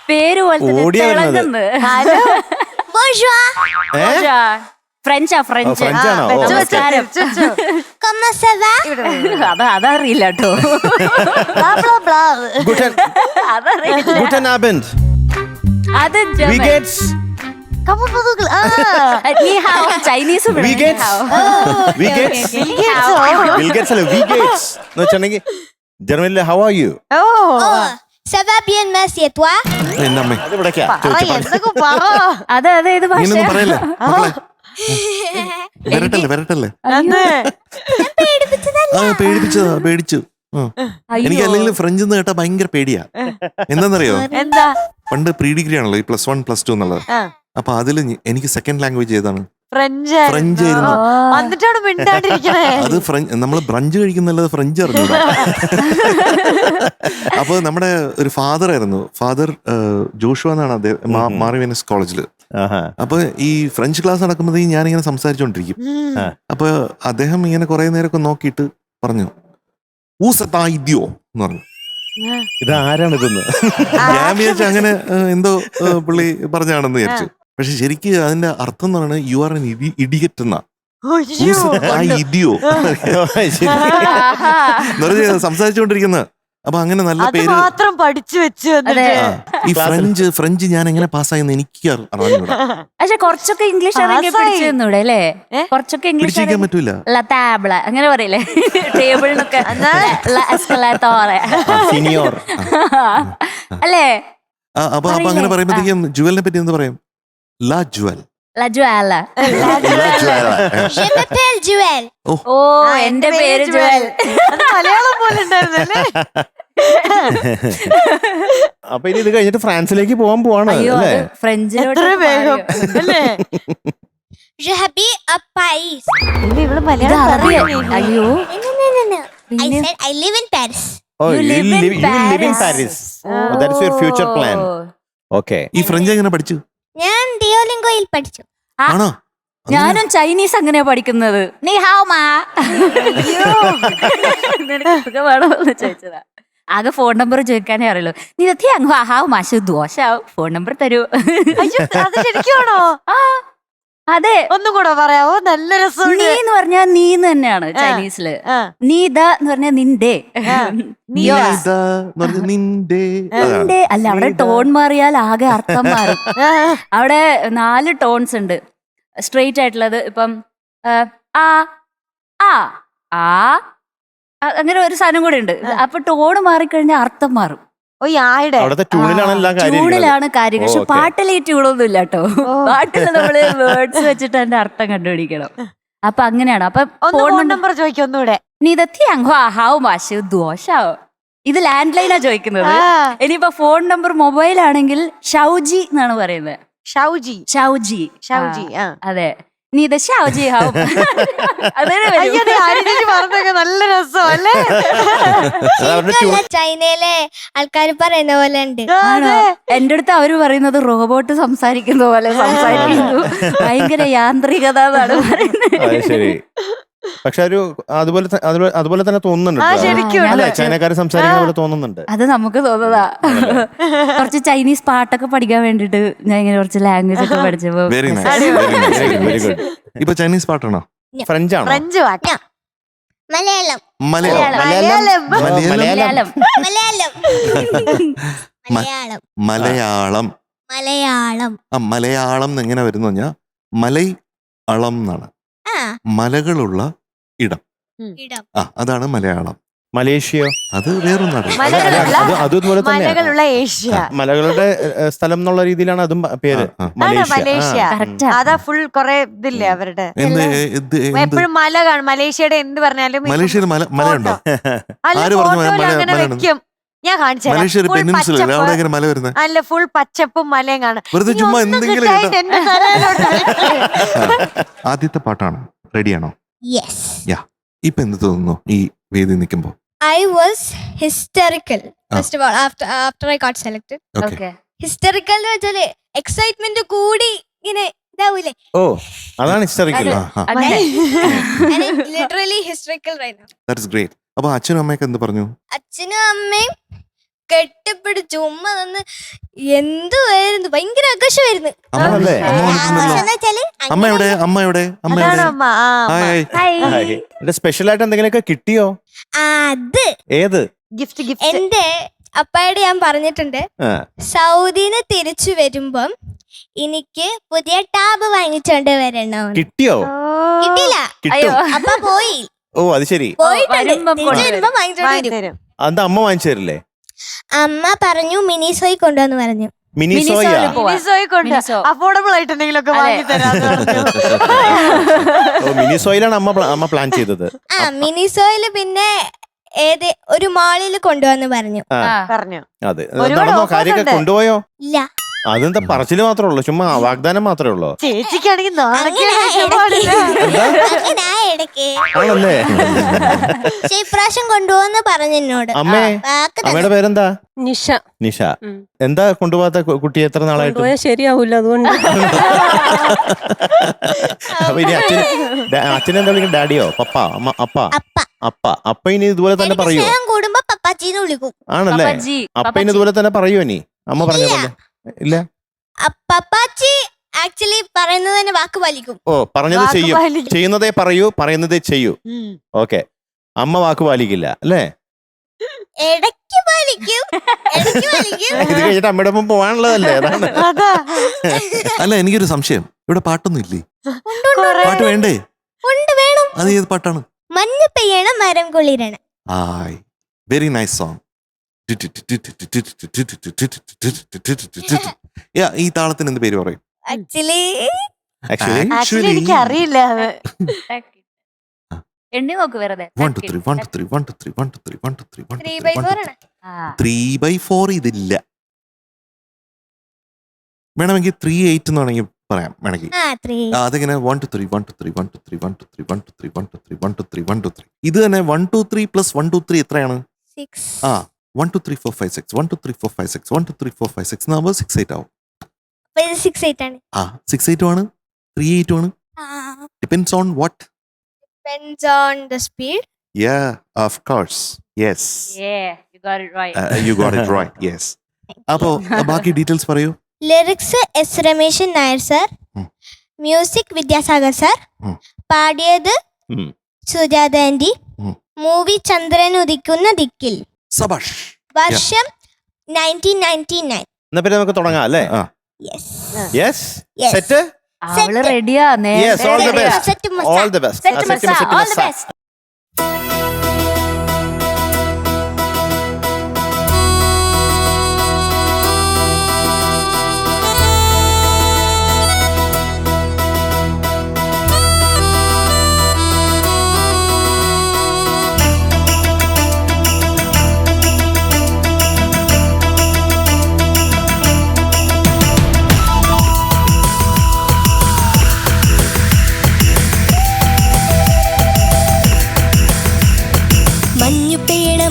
പേര് പോലെ ഓടിയാ വരുന്നത്. തിളങ്ങുന്നു. ഹലോ. ഫ്രഞ്ചാ ഫ്രഞ്ച്. ഫ്രഞ്ചാണോ? ഓ, നമസ്കാരം. Comment ça va? അതറിയില്ല കേട്ടോ. Guten അതറിയില്ല. Guten Abend. അത് Wie ജർമ്മൻ. geht's? നീ how. Chinese Wie geht's? Wie geht's? Bill Gates അല്ലേ? Wie geht's? എന്ന് വെച്ചിട്ടുണ്ടെങ്കിൽ ജർമ്മനിലെ how are you? Oh, Ça va bien, merci. Et toi? എന്റെ അമ്മേ, അത് ഇവിടേക്കാ പറ, എന്തൊക്കെ പറ. അതെ അതെ ഇത് ഭാഷ. ഇങ്ങനൊന്നും പറയല്ലേ മക്കളെ. വരട്ടല്ലേ. അന്ന് പേടിച്ചു. എനിക്ക് അല്ലെങ്കിൽ ഫ്രഞ്ച് എന്ന് കേട്ടാ ഭയങ്കര പേടിയാ. എന്താന്നറിയോ, എന്താ? പണ്ട് പ്രീ ഡിഗ്രി ആണല്ലോ ഈ +1 +2 എന്നുള്ളത്. ആ. അപ്പൊ അതിൽ എനിക്ക് സെക്കൻഡ് ലാംഗ്വേജ് ഏതാണ്? ഫ്രഞ്ച്. ഫ്രഞ്ച് ആയിരുന്നു. എന്നിട്ടാണ് മിണ്ടാണ്ടിരിക്കണേ. അത് ഫ്രഞ്ച്. നമ്മൾ ബ്രഞ്ച് കഴിക്കുന്നല്ലത് ഫ്രഞ്ച് അറിഞ്ഞൂടാ. അപ്പൊ നമ്മുടെ ഒരു ഫാദർ ആയിരുന്നു. ഫാദർ ജോഷുവ എന്നാണ് അദ്ദേഹം, മാറിവീനസ് കോളേജിൽ. അപ്പൊ ഈ ഫ്രഞ്ച് ക്ലാസ് നടക്കുമ്പോൾ ഞാനിങ്ങനെ സംസാരിച്ചോണ്ടിരിക്കും. അപ്പൊ അദ്ദേഹം ഇങ്ങനെ കുറെ നേരമൊക്കെ നോക്കിയിട്ട് പറഞ്ഞു ഊസത്തായിദ്യോ എന്ന് പറഞ്ഞു. ഇതാരാണ് ഇതെന്ന് ഞാൻ വിചാരിച്ചു അങ്ങനെ എന്തോ പുള്ളി പറഞ്ഞാണെന്ന് വിചാരിച്ചു. പക്ഷെ ശരിക്കും അതിന്റെ അർത്ഥം എന്ന് പറയുന്നത് യു ആർ എൻ ഇഡിയറ്റ് എന്നാ. ഇഡിയോ സംസാരിച്ചുകൊണ്ടിരിക്കുന്ന. അപ്പൊ അങ്ങനെ നല്ല പേര് മാത്രം പഠിച്ചു വെച്ചു. ഈ ഫ്രഞ്ച് ഞാൻ എങ്ങനെ പാസ്സായെന്ന് എനിക്ക് അറിഞ്ഞൂടാ. പക്ഷെ കുറച്ചൊക്കെ ഇംഗ്ലീഷ് അറിയാൻ പിടിച്ചൂടെ അല്ലേ? കുറച്ചൊക്കെ ഇംഗ്ലീഷ് പിടിച്ചിരിക്കാൻ പറ്റൂല. ടാബ്ല അങ്ങനെ പറയില്ലേ ടേബിളിനൊക്കെ സീനിയോർ അല്ലേ? അപ്പൊ അങ്ങനെ പറയുമ്പോഴത്തേക്കും ജുവലിനെ പറ്റി എന്ത് പറയും? ലാ ജുവൽ. ലജുവല. Je m'appelle Joël. ഓ, എന്റെ പേര് ജുവൽ. മലയാളം പോലെ ഉണ്ടായിരുന്നല്ലേ? അപ്പൊ ഇനി ഇത് കഴിഞ്ഞിട്ട് ഫ്രാൻസിലേക്ക് പോകാൻ പോവാണ് അയ്യോ, അല്ലേ? ഫ്രഞ്ചിലോട്ട് എത്ര വേഗം അല്ലേ? Je habite à Paris. ഇവിടെ മലയാളം അറിയോ? അയ്യോ, No. I said I live in Paris. Oh, You live in you live in Paris. Oh, that is your future plan. Okay. ഈ ഫ്രഞ്ച് എങ്ങനെ പഠിച്ചു? ഞാൻ ഡിയോലിംഗോയിൽ പഠിച്ചു. ആണോ? ഞാനും ചൈനീസ് അങ്ങനെയാ പഠിക്കുന്നത്. നീ ഹാവ് മാ. നിനക്ക് സുഖമാണോ എന്ന് ചോദിച്ചതാ. ആകെ ഫോൺ നമ്പർ ചോദിക്കാനേ അറിയുള്ളൂ. നീ ഹാവ് മാഷ് ദോശാവും. ഫോൺ നമ്പർ തരൂ. അത് ശരിക്കുമാണോ? അതെ. ഒന്നും കൂടെ പറയാവോ? നല്ല രസം. നീ എന്ന് പറഞ്ഞാൽ നീന്ന് തന്നെയാണ് ചൈനീസില്. നീ ദ എന്ന് പറഞ്ഞാൽ നിന്റെ. നിന്റെ അല്ല, അവിടെ ടോൺ മാറിയാൽ ആകെ അർത്ഥം മാറും. അവിടെ 4 ടോൺസ് ഉണ്ട് സ്ട്രെയിറ്റ് ആയിട്ടുള്ളത്. ഇപ്പം ആ ആ ആ അങ്ങനെ ഒരു സാധനം കൂടെ ഉണ്ട്. അപ്പൊ ടോൺ മാറിക്കഴിഞ്ഞാൽ അർത്ഥം മാറും. ഓ, ആയുടെ അവിടുത്തെ ട്യൂണിലാണ് കാര്യം. പക്ഷെ ഓക്കേ. പാട്ടിൽ ഈ ട്യൂണൊന്നും ഇല്ല കേട്ടോ. പാട്ടിൽ നമ്മള് വേർഡ്സ് വെച്ചിട്ട് അതിന്റെ അർത്ഥം കണ്ടുപിടിക്കണം. അപ്പൊ അങ്ങനെയാണ്. അപ്പൊ ഫോൺ നമ്പർ ചോദിക്കും ഒന്നുകൂടെ. ഇത് ലാൻഡ് ലൈനാ ചോദിക്കുന്നത്. ഇനിയിപ്പോ ഫോൺ നമ്പർ മൊബൈൽ ആണെങ്കിൽ ഷൗജി എന്നാണ് പറയുന്നത്. ഷൗജി. ഷൗജി. ഷൗജി. അതെ. നീ ഇത് ഷൗജി ഹാവ്. പറഞ്ഞൊക്കെ നല്ല രസം അല്ലേ? ചൈനയിലെ ആൾക്കാർ പറയുന്ന പോലെ ഉണ്ട്. എന്റെ അടുത്ത് അവര് പറയുന്നത് റോബോട്ട് സംസാരിക്കുന്ന പോലെ സംസാരിക്കുന്നു. ഭയങ്കര യാന്ത്രികത എന്നാണ് പറയുന്നത്. ശരി. പക്ഷെ ഒരു അതുപോലെ തന്നെ തോന്നുന്നുണ്ട്. ചൈനക്കാര് സംസാരിക്കുന്ന പോലെ തോന്നുന്നുണ്ട്. അത് നമുക്ക് തോന്നുന്നതാ. കുറച്ച് ചൈനീസ് പാട്ടൊക്കെ പഠിക്കാൻ വേണ്ടിട്ട് ഞാൻ ഇങ്ങനെ കുറച്ച് ലാംഗ്വേജ് ഒക്കെ പഠിച്ചപ്പോ. Very nice. ഇപ്പൊ ചൈനീസ് പാട്ടാണോ? ഫ്രഞ്ച് ആണോ? ഫ്രഞ്ച് പാട്ട്. മലയാളം. മലയാളം. മലയാളം. മലയാളം. മലയാളം എങ്ങനെ വരുന്നു പറഞ്ഞാ മലൈ അളം എന്നാണ്. മലകളുള്ള ഇടം. അതാണ് മലയാളം. മലേഷ്യയോ? അത് വേറൊരു നാട്. മലകളുള്ള അതുപോലെ തന്നെ മലകളുള്ള ഏഷ്യ. മലകളുടെ സ്ഥലം എന്നുള്ള രീതിയിലാണ് അതും പേര്. മലേഷ്യ. Correct ആ. അതാ ഫുൾ കൊറേ ഇതില്ലേ അവരുടെ. എപ്പോഴും മല കാണും. മലേഷ്യയുടെ എന്ത് പറഞ്ഞാലും മലേഷ്യയിൽ മലയുണ്ടോ? അല്ല, ആര് പറഞ്ഞു ഫോട്ടോയിൽ അങ്ങനെ മലയുണ്ട്? വെക്കും. ഞാൻ കാണിച്ചു തരാം. മലേഷ്യ Full പെനിൻസുല പച്ചപ്പ്. അവിടെ എങ്ങനെ മല വരുന്നത്? അല്ല, ഫുൾ പച്ചപ്പും മലയും കാണാം. വെറുതെ ഇനി ചുമ്മാ ഒന്നും എന്തെങ്കിലും കിട്ടായിട്ട് എന്റെ തലയിലോട്ട് വെക്ക്. ആദ്യത്തെ പാട്ടാണോ? റെഡിയാണോ? യെസ്. ഇപ്പൊ എന്ത് തോന്നുന്നു ഈ വേദി നിൽക്കുമ്പോ? I was hysterical. First of all, after I got selected. Okay. Hysterical എന്ന് വെച്ചാല് എക്സൈറ്റ്മെന്റ് കൂടി ഇങ്ങനെ ഇതാവൂലേ? ഓ, അതാണ് ഹിസ്റ്ററിക്കൽ. അങ്ങനെ literally historical right now. That's great. അപ്പൊ അച്ഛനും അമ്മയൊക്കെ എന്ത് പറഞ്ഞു? അച്ഛനും അമ്മയും കെട്ടിപ്പിടിച്ചു ഉമ്മ തന്ന് എന്തുവായിരുന്നു, ഭയങ്കര ആഘോഷമായിരുന്നു. ആണല്ലേ? അമ്മ എവിടെ? അമ്മ എവിടെ? അമ്മ അതാണ് എവിടെ? അമ്മ. ഹായ്. സ്പെഷ്യൽ ആയിട്ട് എന്തെങ്കിലുമൊക്കെ കിട്ടിയോ? അത് ഏത് ഗിഫ്റ്റ് എന്റെ അപ്പായോട് ഞാൻ പറഞ്ഞിട്ടുണ്ട്, സൗദിന്ന് തിരിച്ചു വരുമ്പം എനിക്ക് പുതിയ ടാബ് വാങ്ങിച്ചോണ്ട് വരണം. കിട്ടിയോ? കിട്ടിയില്ല, കിട്ടും. അപ്പ പോയി. ഓ, അത് ശരി. പോയിട്ടുണ്ട്. വരുമ്പം തിരിച്ചു വരുമ്പോ വാങ്ങിച്ചോണ്ട് വരും. തരും. അത് അമ്മ വാങ്ങിച്ചു തരില്ലേ? അമ്മ പറഞ്ഞു മിനിസോയി കൊണ്ടുവന്ന് പറഞ്ഞു. മിനിസോയ? മിനിസോയെ കൊണ്ട് മിനിസോ. അഫോർഡബിൾ ആയിട്ട് എന്തെങ്കിലുമൊക്കെ അതെ. വാങ്ങി തരാന്ന് പറഞ്ഞു. ഓ, മിനിസോയിലാണ് അമ്മ പ്ലാൻ ചെയ്തത്. മിനിസോയില് പിന്നെ ഒരു മാളിൽ കൊണ്ടുവന്ന് പറഞ്ഞു. പറഞ്ഞു. അതെ, ഒരുപാട് നടന്നോ? offers കാര്യമൊക്കെ ഉണ്ട്. കൊണ്ടുപോയോ? ഇല്ല, അതെന്താ പറച്ചില് മാത്രമേ ഉള്ളൂ, ചുമ്മാ വാഗ്ദാനം മാത്രമേ ഉള്ളൂ. ചേച്ചിക്കാണെങ്കിൽ നാണക്കേട് അങ്ങനെ വെക്കാൻ പാടില്ല. അങ്ങനെ ഇടയ്ക്ക്. ആണല്ലേ? പക്ഷെ ഇപ്രാവശ്യം കൊണ്ടുപോന്ന് പറഞ്ഞു എന്നോട്. അമ്മേ, വാക്ക് തന്നെ. അമ്മയുടെ പേരെന്താ? നിഷ. നിഷ. എന്താ കൊണ്ടുപോകാത്ത കുട്ടി എത്ര നാളായിട്ട്? പോയാൽ ശരിയാവൂല, അതുകൊണ്ട്. അപ്പൊ ഇനി അച്ഛനെന്താ വിളിക്കും? ഡാഡിയോ? പപ്പ? അമ്മ? അപ്പ? അപ്പ. അപ്പ ഇനി ഇതുപോലെ തന്നെ എനിക്ക് പറയോ? സ്നേഹം കൂടുമ്പോ പപ്പാച്ചീന്ന് വിളിക്കും. ആണല്ലേ? പപ്പാജി, അപ്പ ഇനി ഇതുപോലെ തന്നെ പറയോ? ഇനി അമ്മ പറഞ്ഞ പോലെ? ഇല്ല. പപ്പാച്ചി ആക്ച്വലി പറയുന്നത് തന്നെ വാക്ക് പാലിക്കും. ഓ, പറഞ്ഞത് വാക്ക് ചെയ്യും. പാലിക്കും. ചെയ്യുന്നതേ പറയൂ, പറയുന്നതേ ചെയ്യൂ. ഓക്കെ. അമ്മ വാക്ക് പാലിക്കില്ല അല്ലേ? ഇടയ്ക്ക് പാലിക്കും, ഇടയ്ക്ക് പാലിക്കും. ഇത് കഴിഞ്ഞിട്ട് അമ്മയുടെ ഒപ്പം പോകാനുള്ളതല്ലേ? അതാണ്. അതാ. അല്ല, എനിക്കൊരു സംശയം. ഇവിടെ പാട്ടൊന്നും ഇല്ലേ? പാട്ട് വേണ്ടേ? ഉണ്ട്, വേണം. അത് ഏത് പാട്ടാണ്? മഞ്ഞ് പെയ്യണം മരം കുളിരണം. ആയ്, വെരി നൈസ് സോങ്. ഈ താളത്തിന് എന്ത് പേര് പറയും? ആക്ച്വലി ആക്ച്വലി എനിക്ക് അറിയില്ല അത്. എണ്ണി നോക്ക് വെറുതെ. 1 2 3 1 2 3 1 2 3 1 2 3 1 2 3 1 2 3 3/4 ആണ്. 3/4 ഇതില്ല. വേണമെങ്കിൽ 3/8 എന്ന് വേണമെങ്കിൽ പറയാം. വേണമെങ്കിൽ അതിങ്ങനെ 1 2 3 1 2 3 1 2 3 1 2 3 1 2 3 1 2 3 1 2 3 1 2 3. ഇത് തന്നെ 1 2 3 + 1 2 3 എത്രയാണ്? 6. 1 2 3 4 5 6 1 2 3 4 5 6 1 2 3 4 5 6 എന്നാകുമ്പോൾ 6 8 ആവും. 6/8 ആണ്. 6 8 ആണ്, 3 8 ആണ്. Depends on what? Depends on the speed. Yeah, of course. Yes. Yeah, you got it right. You got it right. Yes. അപ്പോ ബാക്കി ഡീറ്റെയിൽസ് പറയൂ. Lyrics S Ramesan Nair sir, music Vidyasagar sir, പാടിയത് സുജാത ആന്റി, മൂവി ചന്ദ്രൻ ഉദിക്കുന്ന ദിക്കിൽ, സബാഷ്. വർഷം 1999. എന്നാ പിന്നെ നമുക്ക് തുടങ്ങാം അല്ലേ? Yes. യെസ്. Yes. സെറ്റ്? അവള് റെഡിയാ. Yes, all the best. Set massa. All the best. Set Set massa, massa. all the best.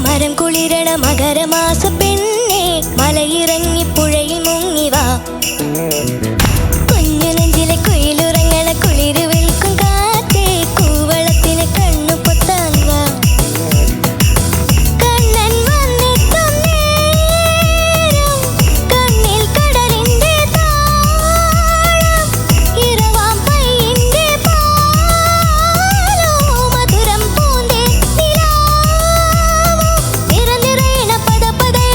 മരം കുളിരണ മകരമാസ പെണ്ണെ, മലയിറങ്ങി പുഴയിൽ മുങ്ങിവാ. കുഞ്ഞു നെഞ്ചിലെ കുയിലുറങ്ങണ കുളിര് വിൽക്കും കാറ്റേ, കൂവളത്തിന് കണ്ണു പൊത്താൻ വാ. കണ്ണൻ വന്നെത്തും നേരം, കണ്ണിൽ കടലിന്റെ താളം, ഇറവാം പൈയിന്റെ പാലോ, മധുരം പൂന്തേ നിലാവോ, നിറനിറയണ പദപദയ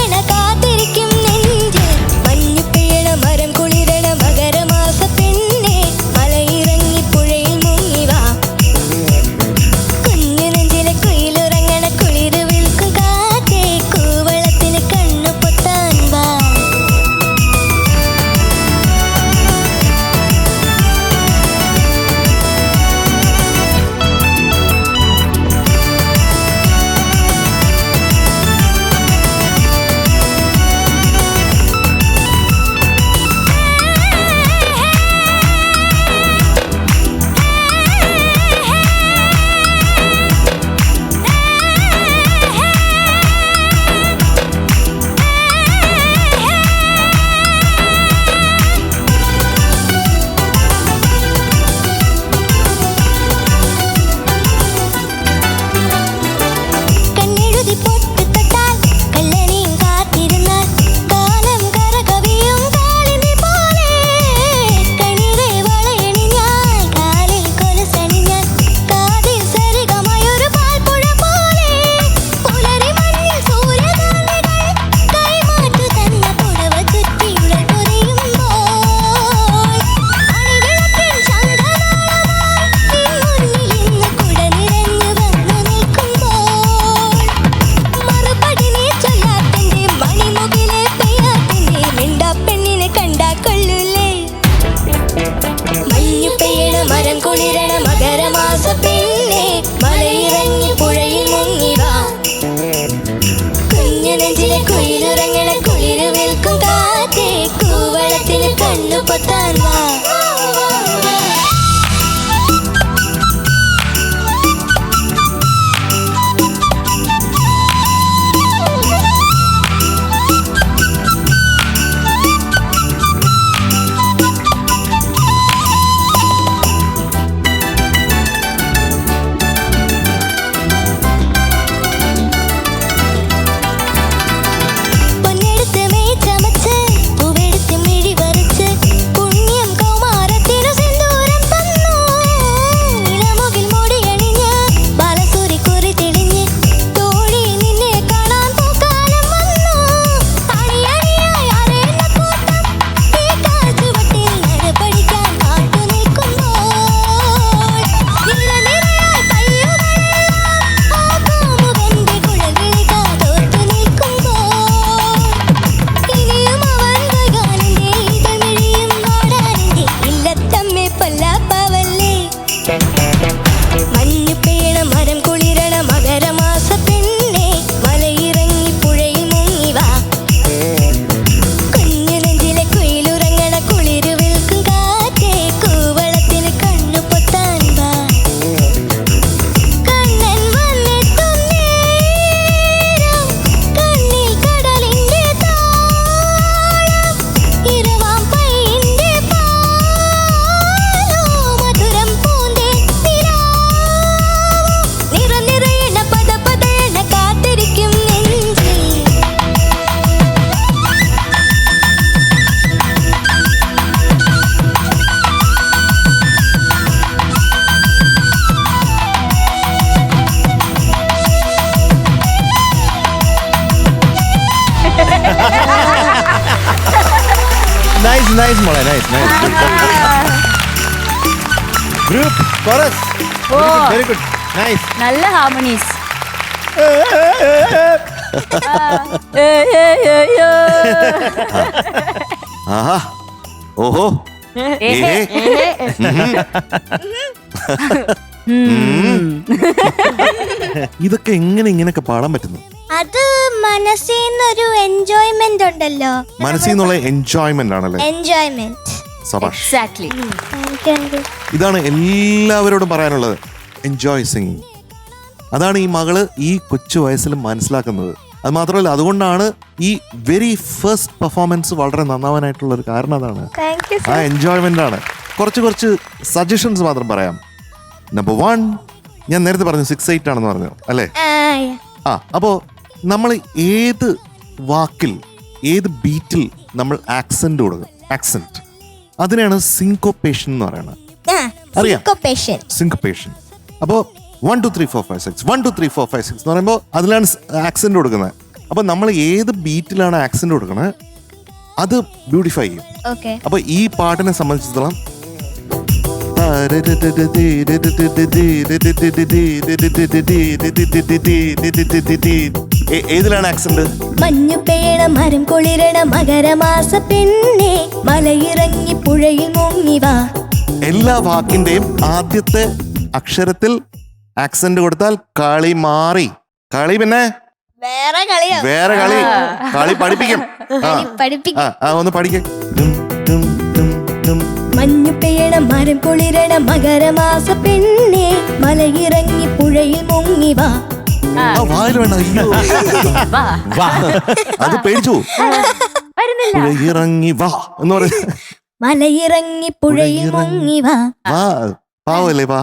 മരം കുളിരണ മകരമാസ പെണ്ണെ മലയിറങ്ങി പുഴയിൽ മുങ്ങി വാ കുഞ്ഞു നെഞ്ചിലെ കുയിലുറങ്ങണ കുളിരു വിൽക്കും കാറ്റേ കൂവളത്തിന് കണ്ണു പൊത്താൻ വാ നൈസ് മോളെ, nice group chorus, very good, nice. നല്ല ഹാർമണീസ്. ആഹാ, ഓഹോ, ഏഹേ. ഇതൊക്കെ എങ്ങനെ ഇങ്ങനെയൊക്കെ പാടാൻ പറ്റുന്നു? അത് മനസ്സിന്നൊരു എൻജോയ്മെന്റ് ഉണ്ടല്ലോ. മനസ്സിൽ നിന്നുള്ള എൻജോയ്മെന്റ് ആണല്ലേ? എൻജോയ്മെന്റ്. സബാഷ്. എക്സാക്ട്ലി. ഇതാണ് എല്ലാവരോടും പറയാനുള്ളത്, എൻജോയ് സിംഗിങ്. അതാണ് ഈ മകള് ഈ കൊച്ചു വയസ്സിൽ മനസ്സിലാക്കുന്നത്. അത് മാത്രമല്ല, അതുകൊണ്ടാണ് ഈ വെരി ഫസ്റ്റ് പെർഫോമൻസ് വളരെ നന്നാവാനായിട്ടുള്ള ഒരു കാരണം അതാണ്, ആ എൻജോയ്മെന്റ് ആണ്. കുറച്ച് സജഷൻസ് മാത്രം പറയാം. നമ്പർ 1, ഞാൻ നേരത്തെ പറഞ്ഞു 6-8 ആണെന്ന് പറഞ്ഞു അല്ലേ? അപ്പോ നമ്മൾ ഏത് വാക്കിൽ ഏത് ബീറ്റിൽ നമ്മൾ ആക്സെന്റ് കൊടുക്കും, ആക്സെന്റ്, അതിനാണ് സിങ്കോപ്പേഷൻ എന്ന് പറയുന്നത്. അറിയാം, സിങ്കോപ്പേഷൻ. അപ്പോ 1 2 3 4 5 6 1 2 3 4 5 6 എന്ന് പറയുമ്പോൾ അതിലാണ് ആക്സെന്റ് കൊടുക്കുന്നത്. അപ്പൊ നമ്മൾ ഏത് ബീറ്റിലാണ് ആക്സെന്റ് കൊടുക്കുന്നത് അത് ബ്യൂട്ടിഫൈ ചെയ്യും. അപ്പൊ ഈ പാട്ടിനെ സംബന്ധിച്ചിടത്തോളം ഏതിലാണ് ആക്സെന്റ്? മഞ്ഞു പേണ മരം കുളിരണ മകരമാസ പെണ്ണെ മലയിറങ്ങി പുഴയിൽ മുങ്ങി വാ. എല്ലാ വാക്കിന്റെയും ആദ്യത്തെ അക്ഷരത്തിൽ ആക്സെന്റ് കൊടുത്താൽ കളി മാറി. കളി പിന്നെ വേറെ കളി, കളി പഠിപ്പിക്കും. ഒന്ന് പഠിക്കേ. മഞ്ഞു പേണ മരം കുളിരണ മകരമാസ പെണ്ണെ മലയിറങ്ങി പുഴയിൽ മുങ്ങി വാ. വായിൽ വേണ്ട, അയ്യോ അത് പേടിച്ചു. പുഴയിറങ്ങി വാ എന്ന് പറയും. മലയിറങ്ങി പുഴയിൽ മുങ്ങി വാ. പാവല്ലേ വാ.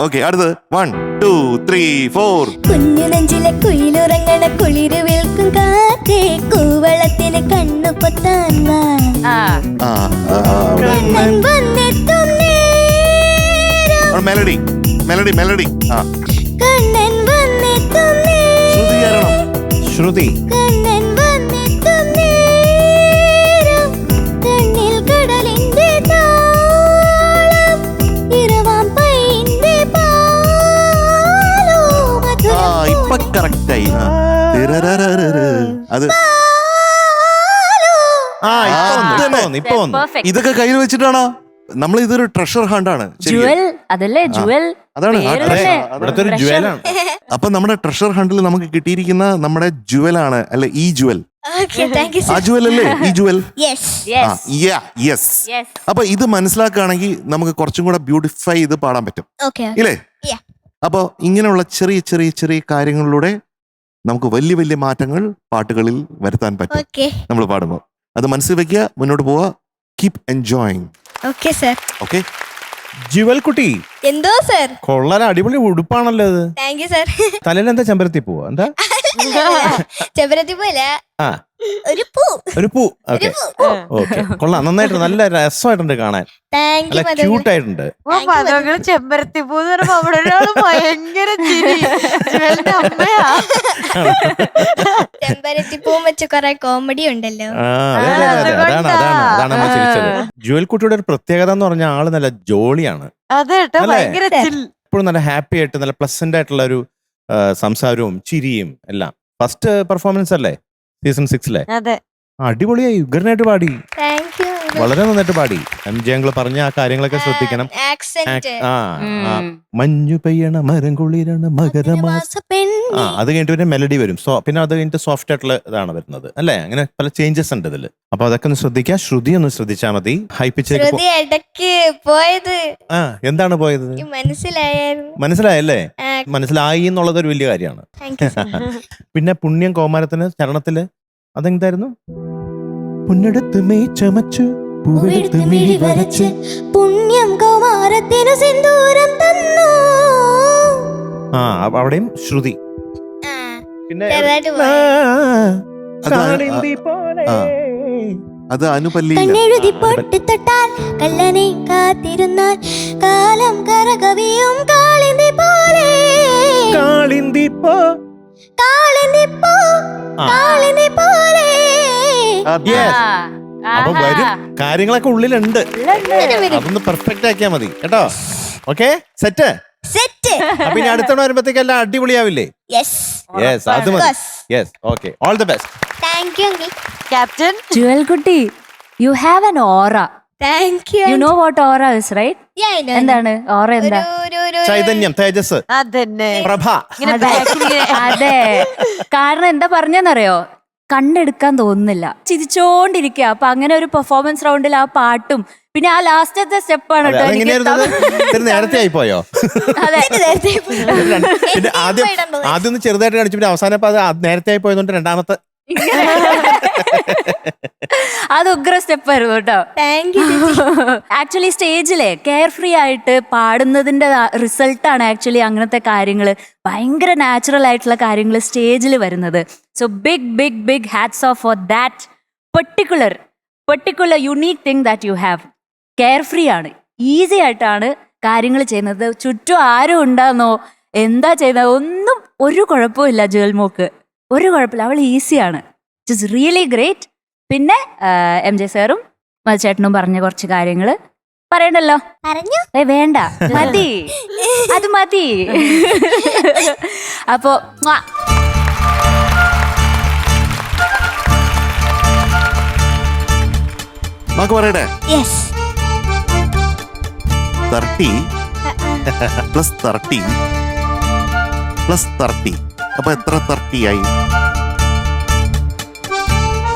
ഓക്കെ, അടുത്തത് 1 2 3 4. കുഞ്ഞു നെഞ്ചിലെ കുയിലുറങ്ങണ കുളിര് വിൽക്കും കാറ്റേ കൂവളത്തിന് കണ്ണു പൊത്താൻ വാ. കണ്ണൻ വന്നെത്തും നേരം. മെലഡി. കണ്ണൻ വന്നെത്തും നേരം. ശ്രുതി. കണ്ണൻ വന്നെത്തും നേരം. കണ്ണിൽ കടലിന്റെ താളം. ഇരവാം പൈന്റെ പാലോ മധുരം. ഇപ്പൊ കറക്റ്റായി. അത് ഇതൊക്കെ കയ്യിൽ വെച്ചിട്ടാണോ? നമ്മൾ ഇതൊരു ട്രഷർ ഹണ്ടാണ് ജുവൽ അതല്ലേ ജുവൽ അതാണ് ആ പേര് treasure. തന്നെ. ഇവിടുത്തെ ഒരു Treasure. ജ്വലാണ്. അപ്പൊ നമ്മുടെ ട്രഷർ ഹണ്ടിൽ നമുക്ക് കിട്ടിയിരിക്കുന്ന നമ്മുടെ ജുവലാണ് അല്ലെ ഈ ജുവൽ. ഓക്കെ താങ്ക് യു ആ സർ. ജുവൽ അല്ലേ ഈ Jewel? Yes. Yes. Yes. Yes. അപ്പൊ ഇത് മനസ്സിലാക്കുകയാണെങ്കിൽ നമുക്ക് കുറച്ചും കൂടെ ബ്യൂട്ടിഫൈ ചെയ്ത് പാടാൻ പറ്റും ഓക്കെ ഇല്ലേ? Yeah. അപ്പൊ ഇങ്ങനെയുള്ള ചെറിയ ചെറിയ ചെറിയ കാര്യങ്ങളിലൂടെ നമുക്ക് വലിയ വലിയ മാറ്റങ്ങൾ പാട്ടുകളിൽ വരുത്താൻ പറ്റും ഓക്കെ നമ്മൾ പാടുമ്പോൾ. അത് മനസ്സിൽ വെക്കുക, മുന്നോട്ട് പോവുക, keep enjoying. Okay sir. Okay. Jewel കുട്ടി എന്തോ സർ? കൊള്ളാൻ അടിപൊളി ഉടുപ്പാണല്ലോ ഇത്. Thank you sir. തലയിൽ എന്താ ചെമ്പരത്തി പോവാ എന്താ? ചെമ്പരത്തി പോലെ ആ ഒരു പൂ. ഒരു പൂ. ഓക്കെ ഓക്കെ കൊള്ളാം, നന്നായിട്ട് നല്ല രസമായിട്ടുണ്ട് കാണാൻ, താങ്ക് യു നല്ല ക്യൂട്ട് ആയിട്ടുണ്ട്. മതങ്ങള് ചെമ്പരത്തി പൂ എന്ന് പറയുമ്പോ അവിടെ ഒരാള് ഭയങ്കര ചിരി. ജ്വലിന്റെ അമ്മയാ. ചെമ്പരത്തി പൂ വെച്ച് കൊറേ കോമഡി ഉണ്ടല്ലോ. ആ, അതെ, അതെ, അതെ, അതെ. അതാണ് നമ്മൾ ചിരിച്ചത്. ജ്വൽ കുട്ടിയുടെ ഒരു പ്രത്യേകത എന്ന് പറഞ്ഞാൽ ആള് നല്ല ജോളിയാണ്. അതെ കേട്ടോ, അല്ലേ? ഭയങ്കര chill. എപ്പോഴും നല്ല ഹാപ്പി ആയിട്ട് നല്ല പ്ലസന്റ് ആയിട്ടുള്ള ഒരു സംസാരവും ചിരിയും എല്ലാം. ഫസ്റ്റ് പെർഫോമൻസ് അല്ലേ സീസൺ 6-ലെ? അതെ. അടിപൊളിയായി, ഉഗ്രനായിട്ട് പാടി, താങ്ക് യു. വളരെ നന്നായിട്ട് പാടി. എംജെ പറഞ്ഞ ആ കാര്യങ്ങളൊക്കെ ശ്രദ്ധിക്കണം. ആക്സെന്റ്. ആ ആ, മഞ്ഞു പെയ്യണ മരം കുളിരണ മകരമാസ. ആ, അത് കഴിഞ്ഞിട്ട് പിന്നെ മെലഡി വരും. പിന്നെ അത് കഴിഞ്ഞിട്ട് സോഫ്റ്റ് ആയിട്ടുള്ള ഇതാണ് വരുന്നത് അല്ലേ? അങ്ങനെ പല ചേഞ്ചസ് ഉണ്ട് ഇതില്. അപ്പൊ അതൊക്കെ ഒന്ന് ശ്രദ്ധിക്കുക. ശ്രുതി ഒന്ന് ശ്രദ്ധിച്ചാൽ മതി. ഹൈ പിച്ചിലേക്ക് ശ്രുതി ഇടയ്ക്ക് പോയത് ആ, എന്താണ് പോയത്? മനസ്സിലായിരുന്നു. മനസ്സിലായല്ലേ? ആ, മനസ്സിലായി എന്നുള്ളത് ഒരു വലിയ കാര്യമാണ്. Thank you sir. പിന്നെ പുണ്യം കോമാരത്തിന് ചരണത്തില് അതെന്തായിരുന്നു? പുണ്യെടുത്ത് മേ ചമച്ചു പൂവെടുത്ത് മിഴി വരച്ച് പുണ്യം കൗമാരത്തിനു സിന്ദൂരം തന്നു. ആ, അവിടെയും ശ്രുതി. ആ, പിന്നെ ചെറുതായിട്ട് ആ, അത് കാളിന്തി പോലെ. ആ. അത് അനുപല്ലിയില്ല. കണ്ണെഴുതി പൊട്ടിത്തൊട്ടാൽ കള്ളനെ കാത്തിരുന്നാൽ കാലം കരകവിയും കാളിന്തി പോലെ. കാളിന്തി പോ. കാളിന്തി പോ, ആ. കാളിന്തി പോലെ. Yes. അപ്പൊ വരും കാര്യങ്ങളൊക്കെ ഉള്ളിലുണ്ട്. വരും. അതൊന്ന് പെർഫെക്റ്റ് ആക്കിയാ മതി കേട്ടോ. Okay, set. സെറ്റ്. അപ്പൊ ഇനി അടുത്തവണ വരുമ്പത്തേക്ക് എല്ലാം അടിപൊളിയാവില്ലേ? യെസ്. യെസ്, അത് മതി. Yes, okay, all the best. Thank you uncle. Captain Jewel കുട്ടി, you have an aura. Thank you. You know what aura is, right? എന്താണ് ഓറ? എന്താ? ചൈതന്യം, തേജസ്, അതന്നെ. പ്രഭ. ഇങ്ങനെ അതെ. back ൽ ഇങ്ങനെ അതെ, കാരണം എന്താ പറഞ്ഞെന്നറിയോ, കണ്ണെടുക്കാൻ തോന്നുന്നില്ല, ചിരിച്ചോണ്ടിരിക്കുക. അപ്പൊ അങ്ങനെ ഒരു പെർഫോമൻസ് റൗണ്ടിൽ ആ പാട്ടും പിന്നെ ആ ലാസ്റ്റത്തെ സ്റ്റെപ്പാണ് കേട്ടോ എനിക്ക് അതെങ്ങനെയായിരുന്നു? നേരത്തെ ആയി പോയോ? അതെ. പിന്നെ ആദ്യം ഒന്ന് ചെറുതായിട്ട് കാണിച്ചു, പിന്നെ അവസാനം ഇപ്പൊ അത് നേരത്തെ ആയി പോയതുകൊണ്ട് രണ്ടാമത്തെ അത് ഉഗ്ര സ്റ്റെപ്പായിരുന്നു കേട്ടോ. Thank you. ആക്ച്വലി സ്റ്റേജിലെ കെയർ ഫ്രീ ആയിട്ട് പാടുന്നതിന്റെ റിസൾട്ടാണ് ആക്ച്വലി അങ്ങനത്തെ കാര്യങ്ങൾ, ഭയങ്കര നാച്ചുറൽ ആയിട്ടുള്ള കാര്യങ്ങൾ സ്റ്റേജിൽ വരുന്നത്. So big big big hats off for that particular unique thing that you have. Carefree ആണ്, ഈസി ആയിട്ടാണ് കാര്യങ്ങൾ ചെയ്യുന്നത്. ചുറ്റും ആരും ഉണ്ടാകുന്നോ എന്താ ചെയ്യുന്നത് ഒന്നും ഒരു കുഴപ്പമില്ല. ജുവൽമോക്ക് ഒരു കുഴപ്പമില്ല, അവൾ ഈസിയാണ്. It's really great. പിന്നെ എംജെ സാറും മധുചേട്ടനും പറഞ്ഞ കുറച്ച് കാര്യങ്ങൾ പറയണ്ടല്ലോ. പറഞ്ഞു. വേണ്ട, മതി, അത് മതി. അപ്പോ നമുക്ക് പറയട്ടെ. യെസ്. 30 പ്ലസ് 30 പ്ലസ് 30 അപ്പൊ എത്ര 30 ആയി?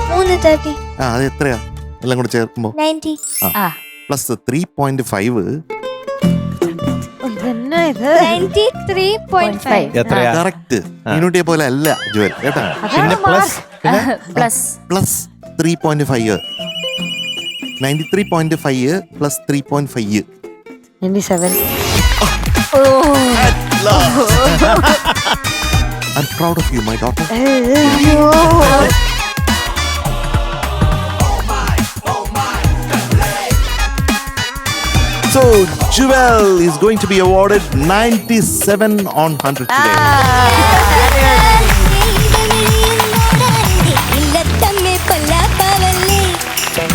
330. ആ, അത് എത്രയാ എല്ലാം കൂടെ ചേർക്കുമ്പോ? 90. പ്ലസ് 3.5 ഇതെന്നാ ഇത്? 93.5. എത്രയാ? കറക്റ്റ്. മീനുട്ടിയെ പോലെ അല്ല ജുവൽ കേട്ടാ. പിന്നെ plus plus plus 3.5 93.5 plus 3.5 97. I'm proud of you, my daughter. So, Jewel is going to be awarded 97 on 100 today.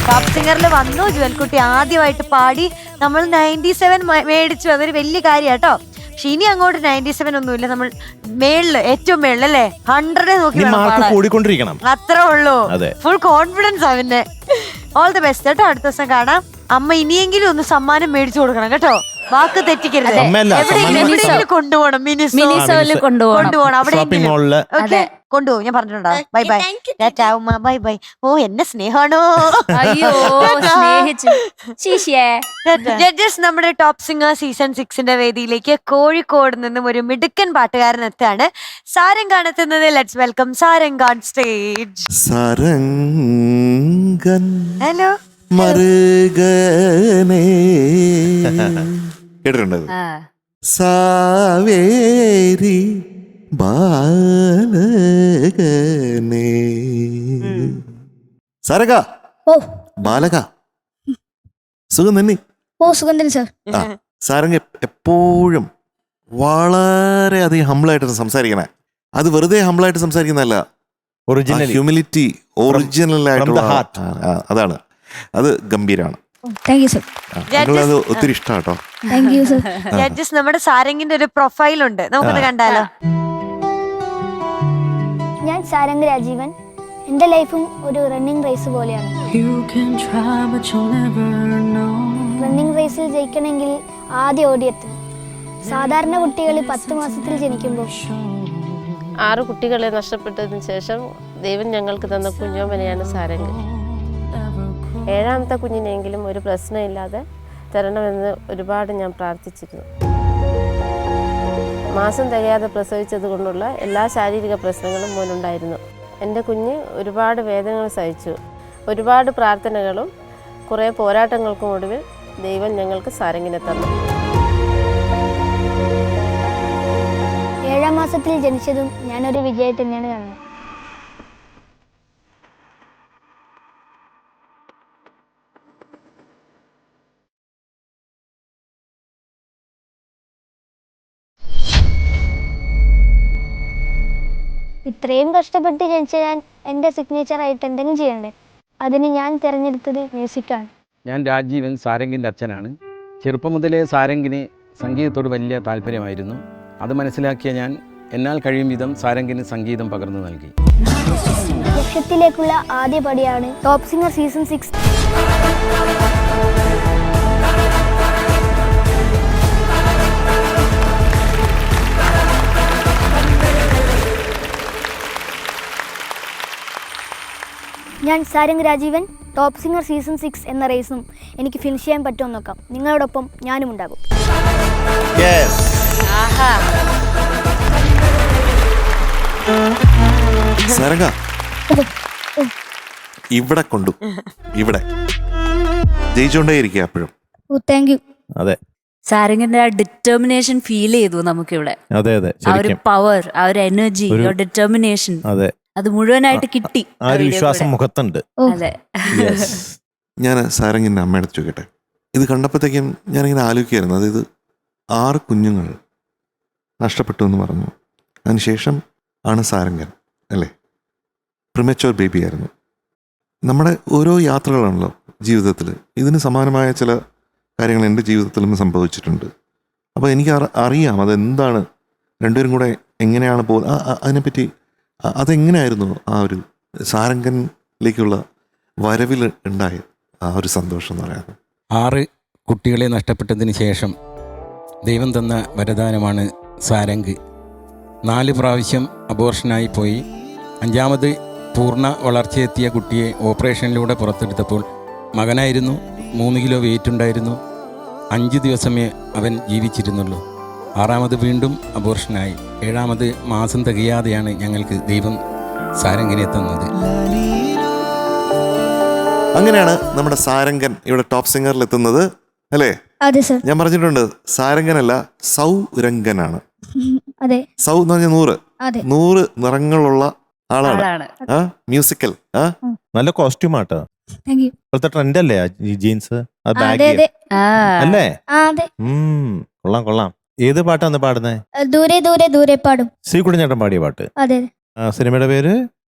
Top സിംഗറിൽ വന്നു ജുവൽക്കുട്ടി, ആദ്യമായിട്ട് പാടി, നമ്മൾ 97 മേടിച്ചു. അതൊരു വലിയ കാര്യം കേട്ടോ. പക്ഷെ ഇനി അങ്ങോട്ട് 97 ഒന്നുമില്ല, നമ്മൾ മേളില് ഏറ്റവും മേളിലല്ലേ 100 നോക്കി മാർക്ക് കൂടിക്കൊണ്ടിരിക്കണം, അത്രേ ഉള്ളൂ. അതെ. ഫുൾ കോൺഫിഡൻസ് അവന്റെ. ഓൾ ദി ബെസ്റ്റ് കേട്ടോ. അടുത്ത ദിവസം കാണാം. അമ്മ ഇനിയെങ്കിലും ഒന്ന് സമ്മാനം മേടിച്ചു കൊടുക്കണം കേട്ടോ. വാക്ക് തെറ്റിക്കരുത്. അമ്മയല്ല, എവിടെയെങ്കിലും കൊണ്ടുപോകണം. മിനിസോയില് കൊണ്ടുപോകണം. അവിടെ ഷോപ്പിംഗ് മോളില് ഓക്കെ കൊണ്ടുപോകും. ഞാൻ പറഞ്ഞിട്ടുണ്ടോ? ബൈ ബൈ ഉമ്മ, ബൈ ബൈ. ഓ എന്നെ സ്നേഹാണോ. അയ്യോ സ്നേഹിച്ചു. ശിഷ്യ ജഡ്ജസ് നമ്മുടെ ടോപ്പ് സിംഗർ സീസൺ 6ന്റെ വേദിയിലേക്ക് കോഴിക്കോട് നിന്നും ഒരു മിടുക്കൻ പാട്ടുകാരൻ എത്താണ്. സാരംഗാണ് എത്തുന്നത്. Let's welcome Sarang on stage. സാരംഗൻ ഹലോ. മറുകനേ കേട്ടിട്ടുണ്ടത്? സാവേരി ബാലകനേ. സാരക ഓ ബാലക സുഖം തന്നെ. ഓ സുഗന്ധൻ സർ. ആ സാരംഗ എപ്പോഴും വളരെയധികം ഹംബിളായിട്ട് സംസാരിക്കണേ. അത് വെറുതെ ഹംബിളായിട്ട് സംസാരിക്കുന്നതല്ല, ഹ്യൂമിലിറ്റി ഒറിജിനൽ ആയിട്ടുള്ള അതാണ്. അത് ഗംഭീരാണ്. Thank you sir. അത് ഒത്തിരി ഇഷ്ടം കേട്ടോ. Thank you sir. ജഡ്ജസ് നമ്മുടെ സാരംഗിന്റെ ഒരു പ്രൊഫൈൽ ഉണ്ട്, നമുക്കത് കണ്ടാലോ? ഞാൻ സാരംഗ് രാജീവൻ. എൻ്റെ ലൈഫും ഒരു റണ്ണിങ് റേസ് പോലെയാണ്. റണ്ണിങ് റേസിൽ ജയിക്കണമെങ്കിൽ ആദ്യം ഓടിയെത്തണം. സാധാരണ കുട്ടികൾ 10 മാസത്തിൽ ജനിക്കുമ്പോൾ 6 കുട്ടികളെ നഷ്ടപ്പെട്ടതിന് ശേഷം ദൈവം ഞങ്ങൾക്ക് തന്ന കുഞ്ഞോമനയാണ് സാരംഗ്. 7ാമത്തെ കുഞ്ഞിനെങ്കിലും ഒരു പ്രശ്നമില്ലാതെ തരണമെന്ന് ഒരുപാട് ഞാൻ പ്രാർത്ഥിച്ചിരുന്നു. മാസം തികയാതെ പ്രസവിച്ചത് കൊണ്ടുള്ള എല്ലാ ശാരീരിക പ്രശ്നങ്ങളും മോനുണ്ടായിരുന്നു. എൻ്റെ കുഞ്ഞ് ഒരുപാട് വേദനകൾ സഹിച്ചു. ഒരുപാട് പ്രാർത്ഥനകളും കുറേ പോരാട്ടങ്ങൾക്കും ഒടുവിൽ ദൈവം ഞങ്ങൾക്ക് സാരംഗിനെ തന്നു. 7ാം മാസത്തിൽ ജനിച്ചതും ഞാനൊരു വിജയം തന്നെയാണ് കാണുന്നത്. ഇത്രയും കഷ്ടപ്പെട്ട് ജനിച്ച ഞാൻ എൻ്റെ സിഗ്നേച്ചറായിട്ട് എന്തെങ്കിലും ചെയ്യണ്ടേ? അതിന് ഞാൻ തിരഞ്ഞെടുത്തത് മ്യൂസിക്കാണ്. ഞാൻ രാജീവൻ, സാരംഗിൻ്റെ അച്ഛനാണ്. ചെറുപ്പം മുതലേ സാരംഗിന് സംഗീതത്തോട് വലിയ താല്പര്യമായിരുന്നു. അത് മനസ്സിലാക്കിയ ഞാൻ എന്നാൽ കഴിയും വിധം സാരംഗിന് സംഗീതം പകർന്നു നൽകി. ലക്ഷ്യത്തിലേക്കുള്ള ആദ്യ പടിയാണ് ടോപ്പ് സിംഗർ സീസൺ 6. ഞാൻ Sarang Rajeevan. Top singer season 6 എന്ന റേസും എനിക്ക് ഫിനിഷ് ചെയ്യാൻ പറ്റുമോ നോക്കാം. നിങ്ങളോടൊപ്പം ഞാനും ഉണ്ടാകും. സാരംഗ ഇവിടെ കൊണ്ടു ഇവിടെ ജയിച്ചോണ്ടേ ഇരിക്കുക എപ്പോഴും. ഓ താങ്ക് യു. അതെ, സാരംഗിന്റെ ആ ഡിറ്റർമിനേഷൻ ഫീൽ ചെയ്തു നമുക്കിവിടെ. അതെ അതെ, ആ ഒരു പവർ, ആ ഒരു എനർജി, ആ ഡിറ്റർമിനേഷൻ, അതെ, അത് മുഴുവനായിട്ട് കിട്ടി. ആ ഒരു വിശ്വാസം മുഖത്തുണ്ട്. അതെ. ഞാൻ സാരംഗിൻ്റെ അമ്മയുടെ ചോദിക്കട്ടെ. ഇത് കണ്ടപ്പോഴത്തേക്കും ഞാനിങ്ങനെ ആലോചിക്കായിരുന്നു. അതായത് 6 കുഞ്ഞുങ്ങൾ നഷ്ടപ്പെട്ടു എന്ന് പറഞ്ഞു. അതിനുശേഷം ആണ് സാരംഗൻ അല്ലേ? പ്രിമച്വർ ബേബി ആയിരുന്നു. നമ്മുടെ ഓരോ യാത്രകളാണല്ലോ ജീവിതത്തിൽ. ഇതിന് സമാനമായ ചില കാര്യങ്ങൾ എൻ്റെ ജീവിതത്തിലും സംഭവിച്ചിട്ടുണ്ട്. അപ്പോൾ എനിക്ക് അറിയാം അതെന്താണ്, രണ്ടുപേരും കൂടെ എങ്ങനെയാണ് പോകുന്നത്, അതിനെപ്പറ്റി. അതെങ്ങനെയായിരുന്നു ആ ഒരു സാരംഗനിലേക്കുള്ള വരവിൽ ഉണ്ടായ ആ ഒരു സന്തോഷം എന്ന് പറയാം. 6 കുട്ടികളെ നഷ്ടപ്പെട്ടതിന് ശേഷം ദൈവം തന്ന വരദാനമാണ് സാരംഗ്. 4 പ്രാവശ്യം അബോർഷനായി പോയി. 5ാമത് പൂർണ്ണ വളർച്ചയെത്തിയ കുട്ടിയെ ഓപ്പറേഷനിലൂടെ പുറത്തെടുത്തപ്പോൾ മകനായിരുന്നു. 3 കിലോ വെയിറ്റ് ഉണ്ടായിരുന്നു. 5 ദിവസമേ അവൻ ജീവിച്ചിരുന്നുള്ളൂ. 6ാമത് വീണ്ടും അബോർഷനായി. 7ാമത് മാസം തികയാതെയാണ് ഞങ്ങൾക്ക് ദൈവം സാരംഗിനെ തന്നത്. അങ്ങനെയാണ് നമ്മുടെ സാരംഗൻ ഇവിടെ ടോപ്പ് സിംഗറിൽ എത്തുന്നത് അല്ലേ? അതെ സർ. ഞാൻ പറഞ്ഞിട്ടുണ്ട് സാരംഗനല്ല സൗരംഗനാണ്. അതെ. സൗ എന്ന് പറഞ്ഞാൽ 100. അതെ. 100 നിറങ്ങളുള്ള ആളാണ്. മ്യൂസിക്കൽ. നല്ല കോസ്റ്റ്യൂം ആട്ടോ. Thank you. ഇപ്പോഴത്തെ ട്രെൻഡ് അല്ലേ ഈ ജീൻസ്, അതെ അതെ അല്ലേ? അതെ. കൊള്ളാം കൊള്ളാം. ഏത് പാട്ടാന്ന് പാടുന്നത്? ദൂരെ ദൂരെ ദൂരെ പാടും. ശ്രീ കുടിഞ്ഞേട്ടൻ പാടിയ പാട്ട്. അതെ. സിനിമയുടെ പേര്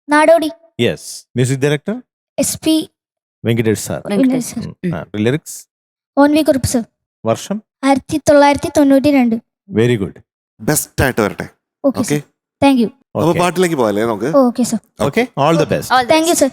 Nadodi. Yes. Music director SP Venkatesh sir. Lyrics ONV Kurup sir. വർഷം 1992. Very good. ബെസ്റ്റ് ആയിട്ട് വരട്ടെ. ഓക്കെ. Thank you. അപ്പൊ പാട്ടിലേക്ക് പോകാല്ലേ നമുക്ക്? Okay sir. Okay, all the best. Thank you sir.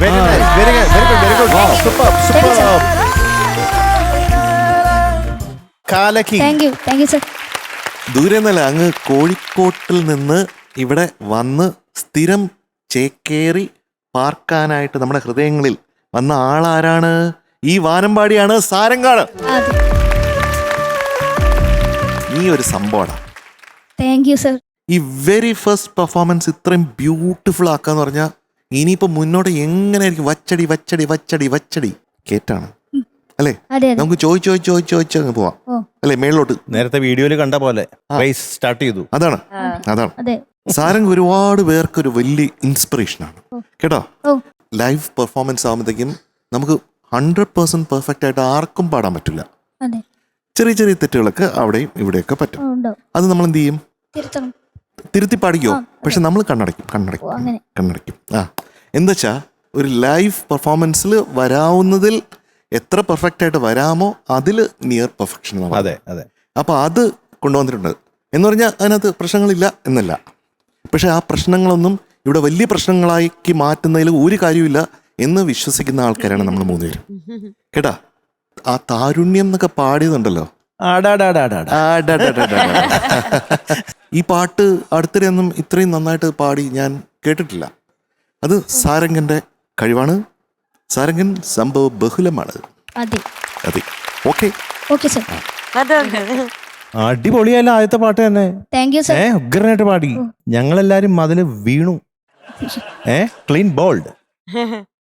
Very nice, very good, super super. കാലക്കി. Thank you sir. ദൂരെ നിന്നല്ല, അങ്ങ് കോഴിക്കോട്ടിൽ നിന്ന് ഇവിടെ വന്ന് സ്ഥിരം ചേക്കേറി പാർക്കാനായിട്ട് നമ്മുടെ ഹൃദയങ്ങളിൽ വന്ന ആളാരാണ്? ഈ വാനമ്പാടിയാണ്, സാരംഗാണ്. ഈ ഒരു സംഭവമാണ്. Thank you sir. ഈ വെരി ഫസ്റ്റ് പെർഫോമൻസ് ഇത്രയും ബ്യൂട്ടിഫുൾ ആക്കാന്ന് പറഞ്ഞാൽ ഇനിയിപ്പോ മുന്നോട്ട് എങ്ങനെയായിരിക്കും? വച്ചടി വച്ചടി വച്ചടി വച്ചടി കേറ്റാണ് അല്ലേ? നമുക്ക് ചോദിച്ചു അങ്ങ് പോവാം അല്ലേ? മേളിലോട്ട് നേരത്തെ വീഡിയോയിൽ കണ്ട പോലെ സ്റ്റാർട്ട് ചെയ്തു. അതാണ്. സാരംഗ് ഒരുപാട് പേർക്ക് ഒരു വലിയ ഇൻസ്പിറേഷനാണ് കേട്ടോ. ലൈവ് പെർഫോമൻസ് ആകുമ്പോഴത്തേക്കും നമുക്ക് 100% പെർഫെക്റ്റ് ആയിട്ട് ആർക്കും പാടാൻ പറ്റില്ല. ചെറിയ ചെറിയ തെറ്റുകളൊക്കെ അവിടെയും ഇവിടെയൊക്കെ പറ്റും. അത് നമ്മൾ എന്ത് ചെയ്യും? തിരുത്തി പാടിക്കോ. പക്ഷെ നമ്മൾ കണ്ണടയ്ക്കും. എന്താ വെച്ചാ ഒരു ലൈവ് പെർഫോമൻസിൽ വരാവുന്നതിൽ എത്ര പെർഫെക്റ്റ് ആയിട്ട് വരാമോ അതിൽ നിയർ പെർഫെക്ഷൻ. അതെ അതെ. അപ്പൊ അത് കൊണ്ടുവന്നിട്ടുണ്ട് എന്ന് പറഞ്ഞാൽ അതിനകത്ത് പ്രശ്നങ്ങളില്ല എന്നല്ല. പക്ഷെ ആ പ്രശ്നങ്ങളൊന്നും ഇവിടെ വലിയ പ്രശ്നങ്ങളാക്കി മാറ്റുന്നതിൽ ഒരു കാര്യമില്ല എന്ന് വിശ്വസിക്കുന്ന ആൾക്കാരാണ് നമ്മൾ 3 പേരും കേട്ടാ. ആ താരുണ്യം എന്നൊക്കെ പാടിയതുണ്ടല്ലോ, ഈ പാട്ട് അടുത്തിടെയൊന്നും ഇത്രയും നന്നായിട്ട് പാടി ഞാൻ കേട്ടിട്ടില്ല. അത് സാരംഗന്റെ കഴിവാണ്. സാരംഗൻ സംഭവ ബഹുലമാണ്. അതെ. Okay sir. അടിപൊളിയല്ല ആദ്യത്തെ പാട്ട് തന്നെ. ഉഗ്രനായിട്ട് പാടി. ഞങ്ങളെല്ലാരും അതില് വീണു. ക്ലീൻ ബോൾഡ്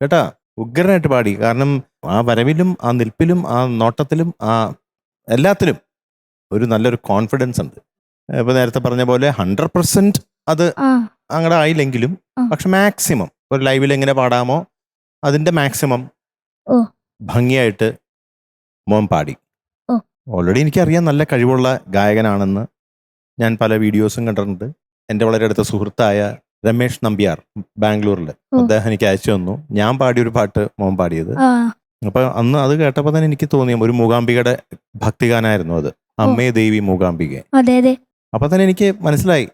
കേട്ടാ. ഉഗ്രനായിട്ട് പാടി. കാരണം ആ വരവിലും ആ നിൽപ്പിലും ആ നോട്ടത്തിലും ആ എല്ലാത്തിലും ഒരു നല്ലൊരു കോൺഫിഡൻസ് ഉണ്ട്. ഇപ്പൊ നേരത്തെ പറഞ്ഞ പോലെ 100% അത് അങ്ങടെ ആയില്ലെങ്കിലും പക്ഷെ മാക്സിമം ഒരു ലൈവിൽ എങ്ങനെ പാടാമോ അതിന്റെ മാക്സിമം ഭംഗിയായിട്ട് മോൻ പാടി. ഓൾറെഡി എനിക്കറിയാം നല്ല കഴിവുള്ള ഗായകനാണെന്ന്. ഞാൻ പല വീഡിയോസും കണ്ടിട്ടുണ്ട്. എൻ്റെ വളരെ അടുത്ത സുഹൃത്തായ രമേഷ് നമ്പ്യാർ ബാംഗ്ലൂരിൽ, അദ്ദേഹം എനിക്ക് അയച്ചു തന്നു. ഞാൻ പാടിയൊരു പാട്ട് മോൻ പാടിയത്. അപ്പൊ അന്ന് അത് കേട്ടപ്പോൾ തന്നെ എനിക്ക് തോന്നിയ ഒരു മൂകാംബികയുടെ ഭക്തിഗാനായിരുന്നു അത്. അമ്മേ ദേവി മൂകാംബിക. അപ്പൊ തന്നെ എനിക്ക് മനസ്സിലായി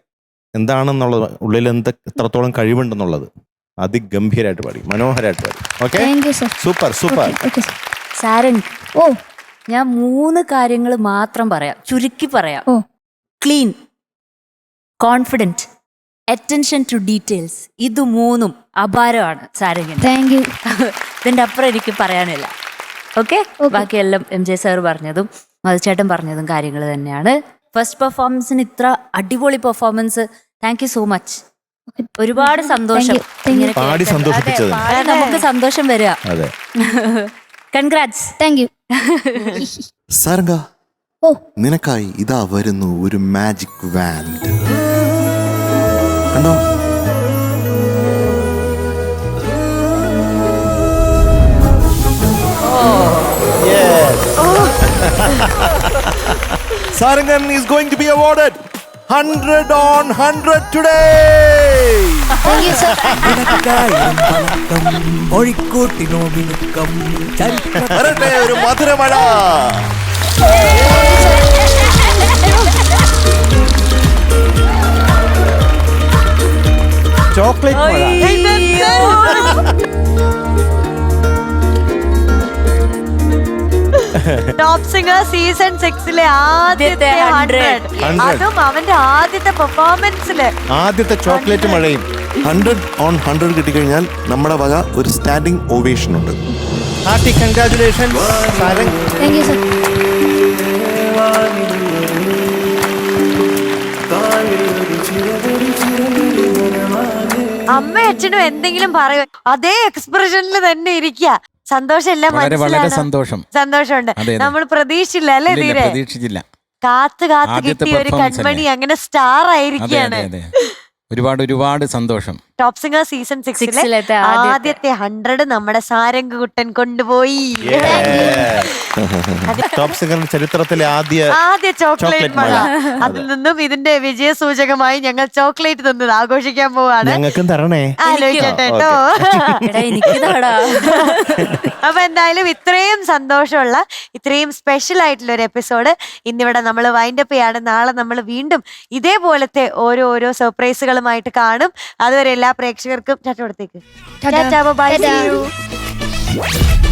എന്താണെന്നുള്ളത്, ഉള്ളിൽ എത്രത്തോളം കഴിവുണ്ടെന്നുള്ളത്. അതിഗംഭീരമായിട്ട് പാടി, മനോഹരമായിട്ട് പാടി. Okay, super super. സാരംഗ്, ഞാൻ 3 കാര്യങ്ങൾ മാത്രം പറയാം, ചുരുക്കി പറയാം. Clean, confident, attention to details. ഇത് 3 അപാരമാണ് സാരംഗിന്. ഇതിന്റെ അപ്പുറം എനിക്ക് പറയാനില്ല. ഓക്കെ, ബാക്കിയെല്ലാം MJ സാർ പറഞ്ഞതും മധുചേട്ടൻ പറഞ്ഞതും കാര്യങ്ങൾ തന്നെയാണ്. ഫസ്റ്റ് പെർഫോമൻസിന് ഇത്ര അടിപൊളി performance. Thank you so much. ഒരുപാട് സന്തോഷം. നമുക്ക് സന്തോഷം വരിക. കൺഗ്രാറ്റ്സ്. Thank you. സാരംഗ, നിനക്കായി ഇതാ വരുന്നു ഒരു മാജിക് വാൻഡ്. കണ്ടോ? Sarangan is going to be awarded 100 on 100 today. Thank you, sir. വരട്ടെ ഒരു മധുരമഴ. ചോക്ലേറ്റ് ടോപ്പ് സിംഗർ സീസൺ 6 ആദ്യത്തെ 100, അതും അവന്റെ ആദ്യത്തെ പെർഫോമൻസില് ആദ്യത്തെ ചോക്ലേറ്റ് മഴയും. 100 on 100 കിട്ടിക്കഴിഞ്ഞാൽ നമ്മുടെ വക ഒരു സ്റ്റാൻഡിംഗ് ഓവേഷൻ ഉണ്ട്. Hearty congratulation Sarang. Thank you sir. അമ്മ അച്ഛനും എന്തെങ്കിലും പറയും, അതേ എക്സ്പ്രഷനിൽ തന്നെ ഇരിക്കുക. സന്തോഷം എല്ലാം വളരെ സന്തോഷമുണ്ട്. നമ്മൾ പ്രതീക്ഷിച്ചില്ല അല്ലേ? തീരെ കാത്ത് കിട്ടിയ ഒരു കൺമണി അങ്ങനെ സ്റ്റാർ ആയിരിക്കുകയാണ്. ഒരുപാട് സന്തോഷം. ടോപ്പ് സിംഗർ സീസൺ 6 ആദ്യത്തെ 100 നമ്മുടെ സാരംഗ് കുട്ടൻ കൊണ്ടുപോയി. ടോപ്പ് സിംഗർ ചരിത്രത്തിലെ ആദ്യ ചോക്ലേറ്റ് മഴ. അതിൽ നിന്നും ഇതിന്റെ വിജയ സൂചകമായി ഞങ്ങൾ ചോക്ലേറ്റ് തന്നത് ആഘോഷിക്കാൻ പോവാണ്. ഞങ്ങൾക്കും തരണേ, ആലോചിക്കട്ടെ കേട്ടോ. അപ്പൊ എന്തായാലും ഇത്രയും സന്തോഷമുള്ള, ഇത്രയും സ്പെഷ്യൽ ആയിട്ടുള്ള ഒരു എപ്പിസോഡ് ഇന്നിവിടെ നമ്മൾ വൈൻഡപ്പ് ചെയ്യാണ്. നാളെ നമ്മൾ വീണ്ടും ഇതേപോലത്തെ ഓരോ സർപ്രൈസുകളുമായിട്ട് കാണും. അതുവരെ എല്ലാ എല്ലാ പ്രേക്ഷകർക്കും ടാറ്റ കൊടുത്തേക്ക്. Tata. Tata, bye, see tata. you.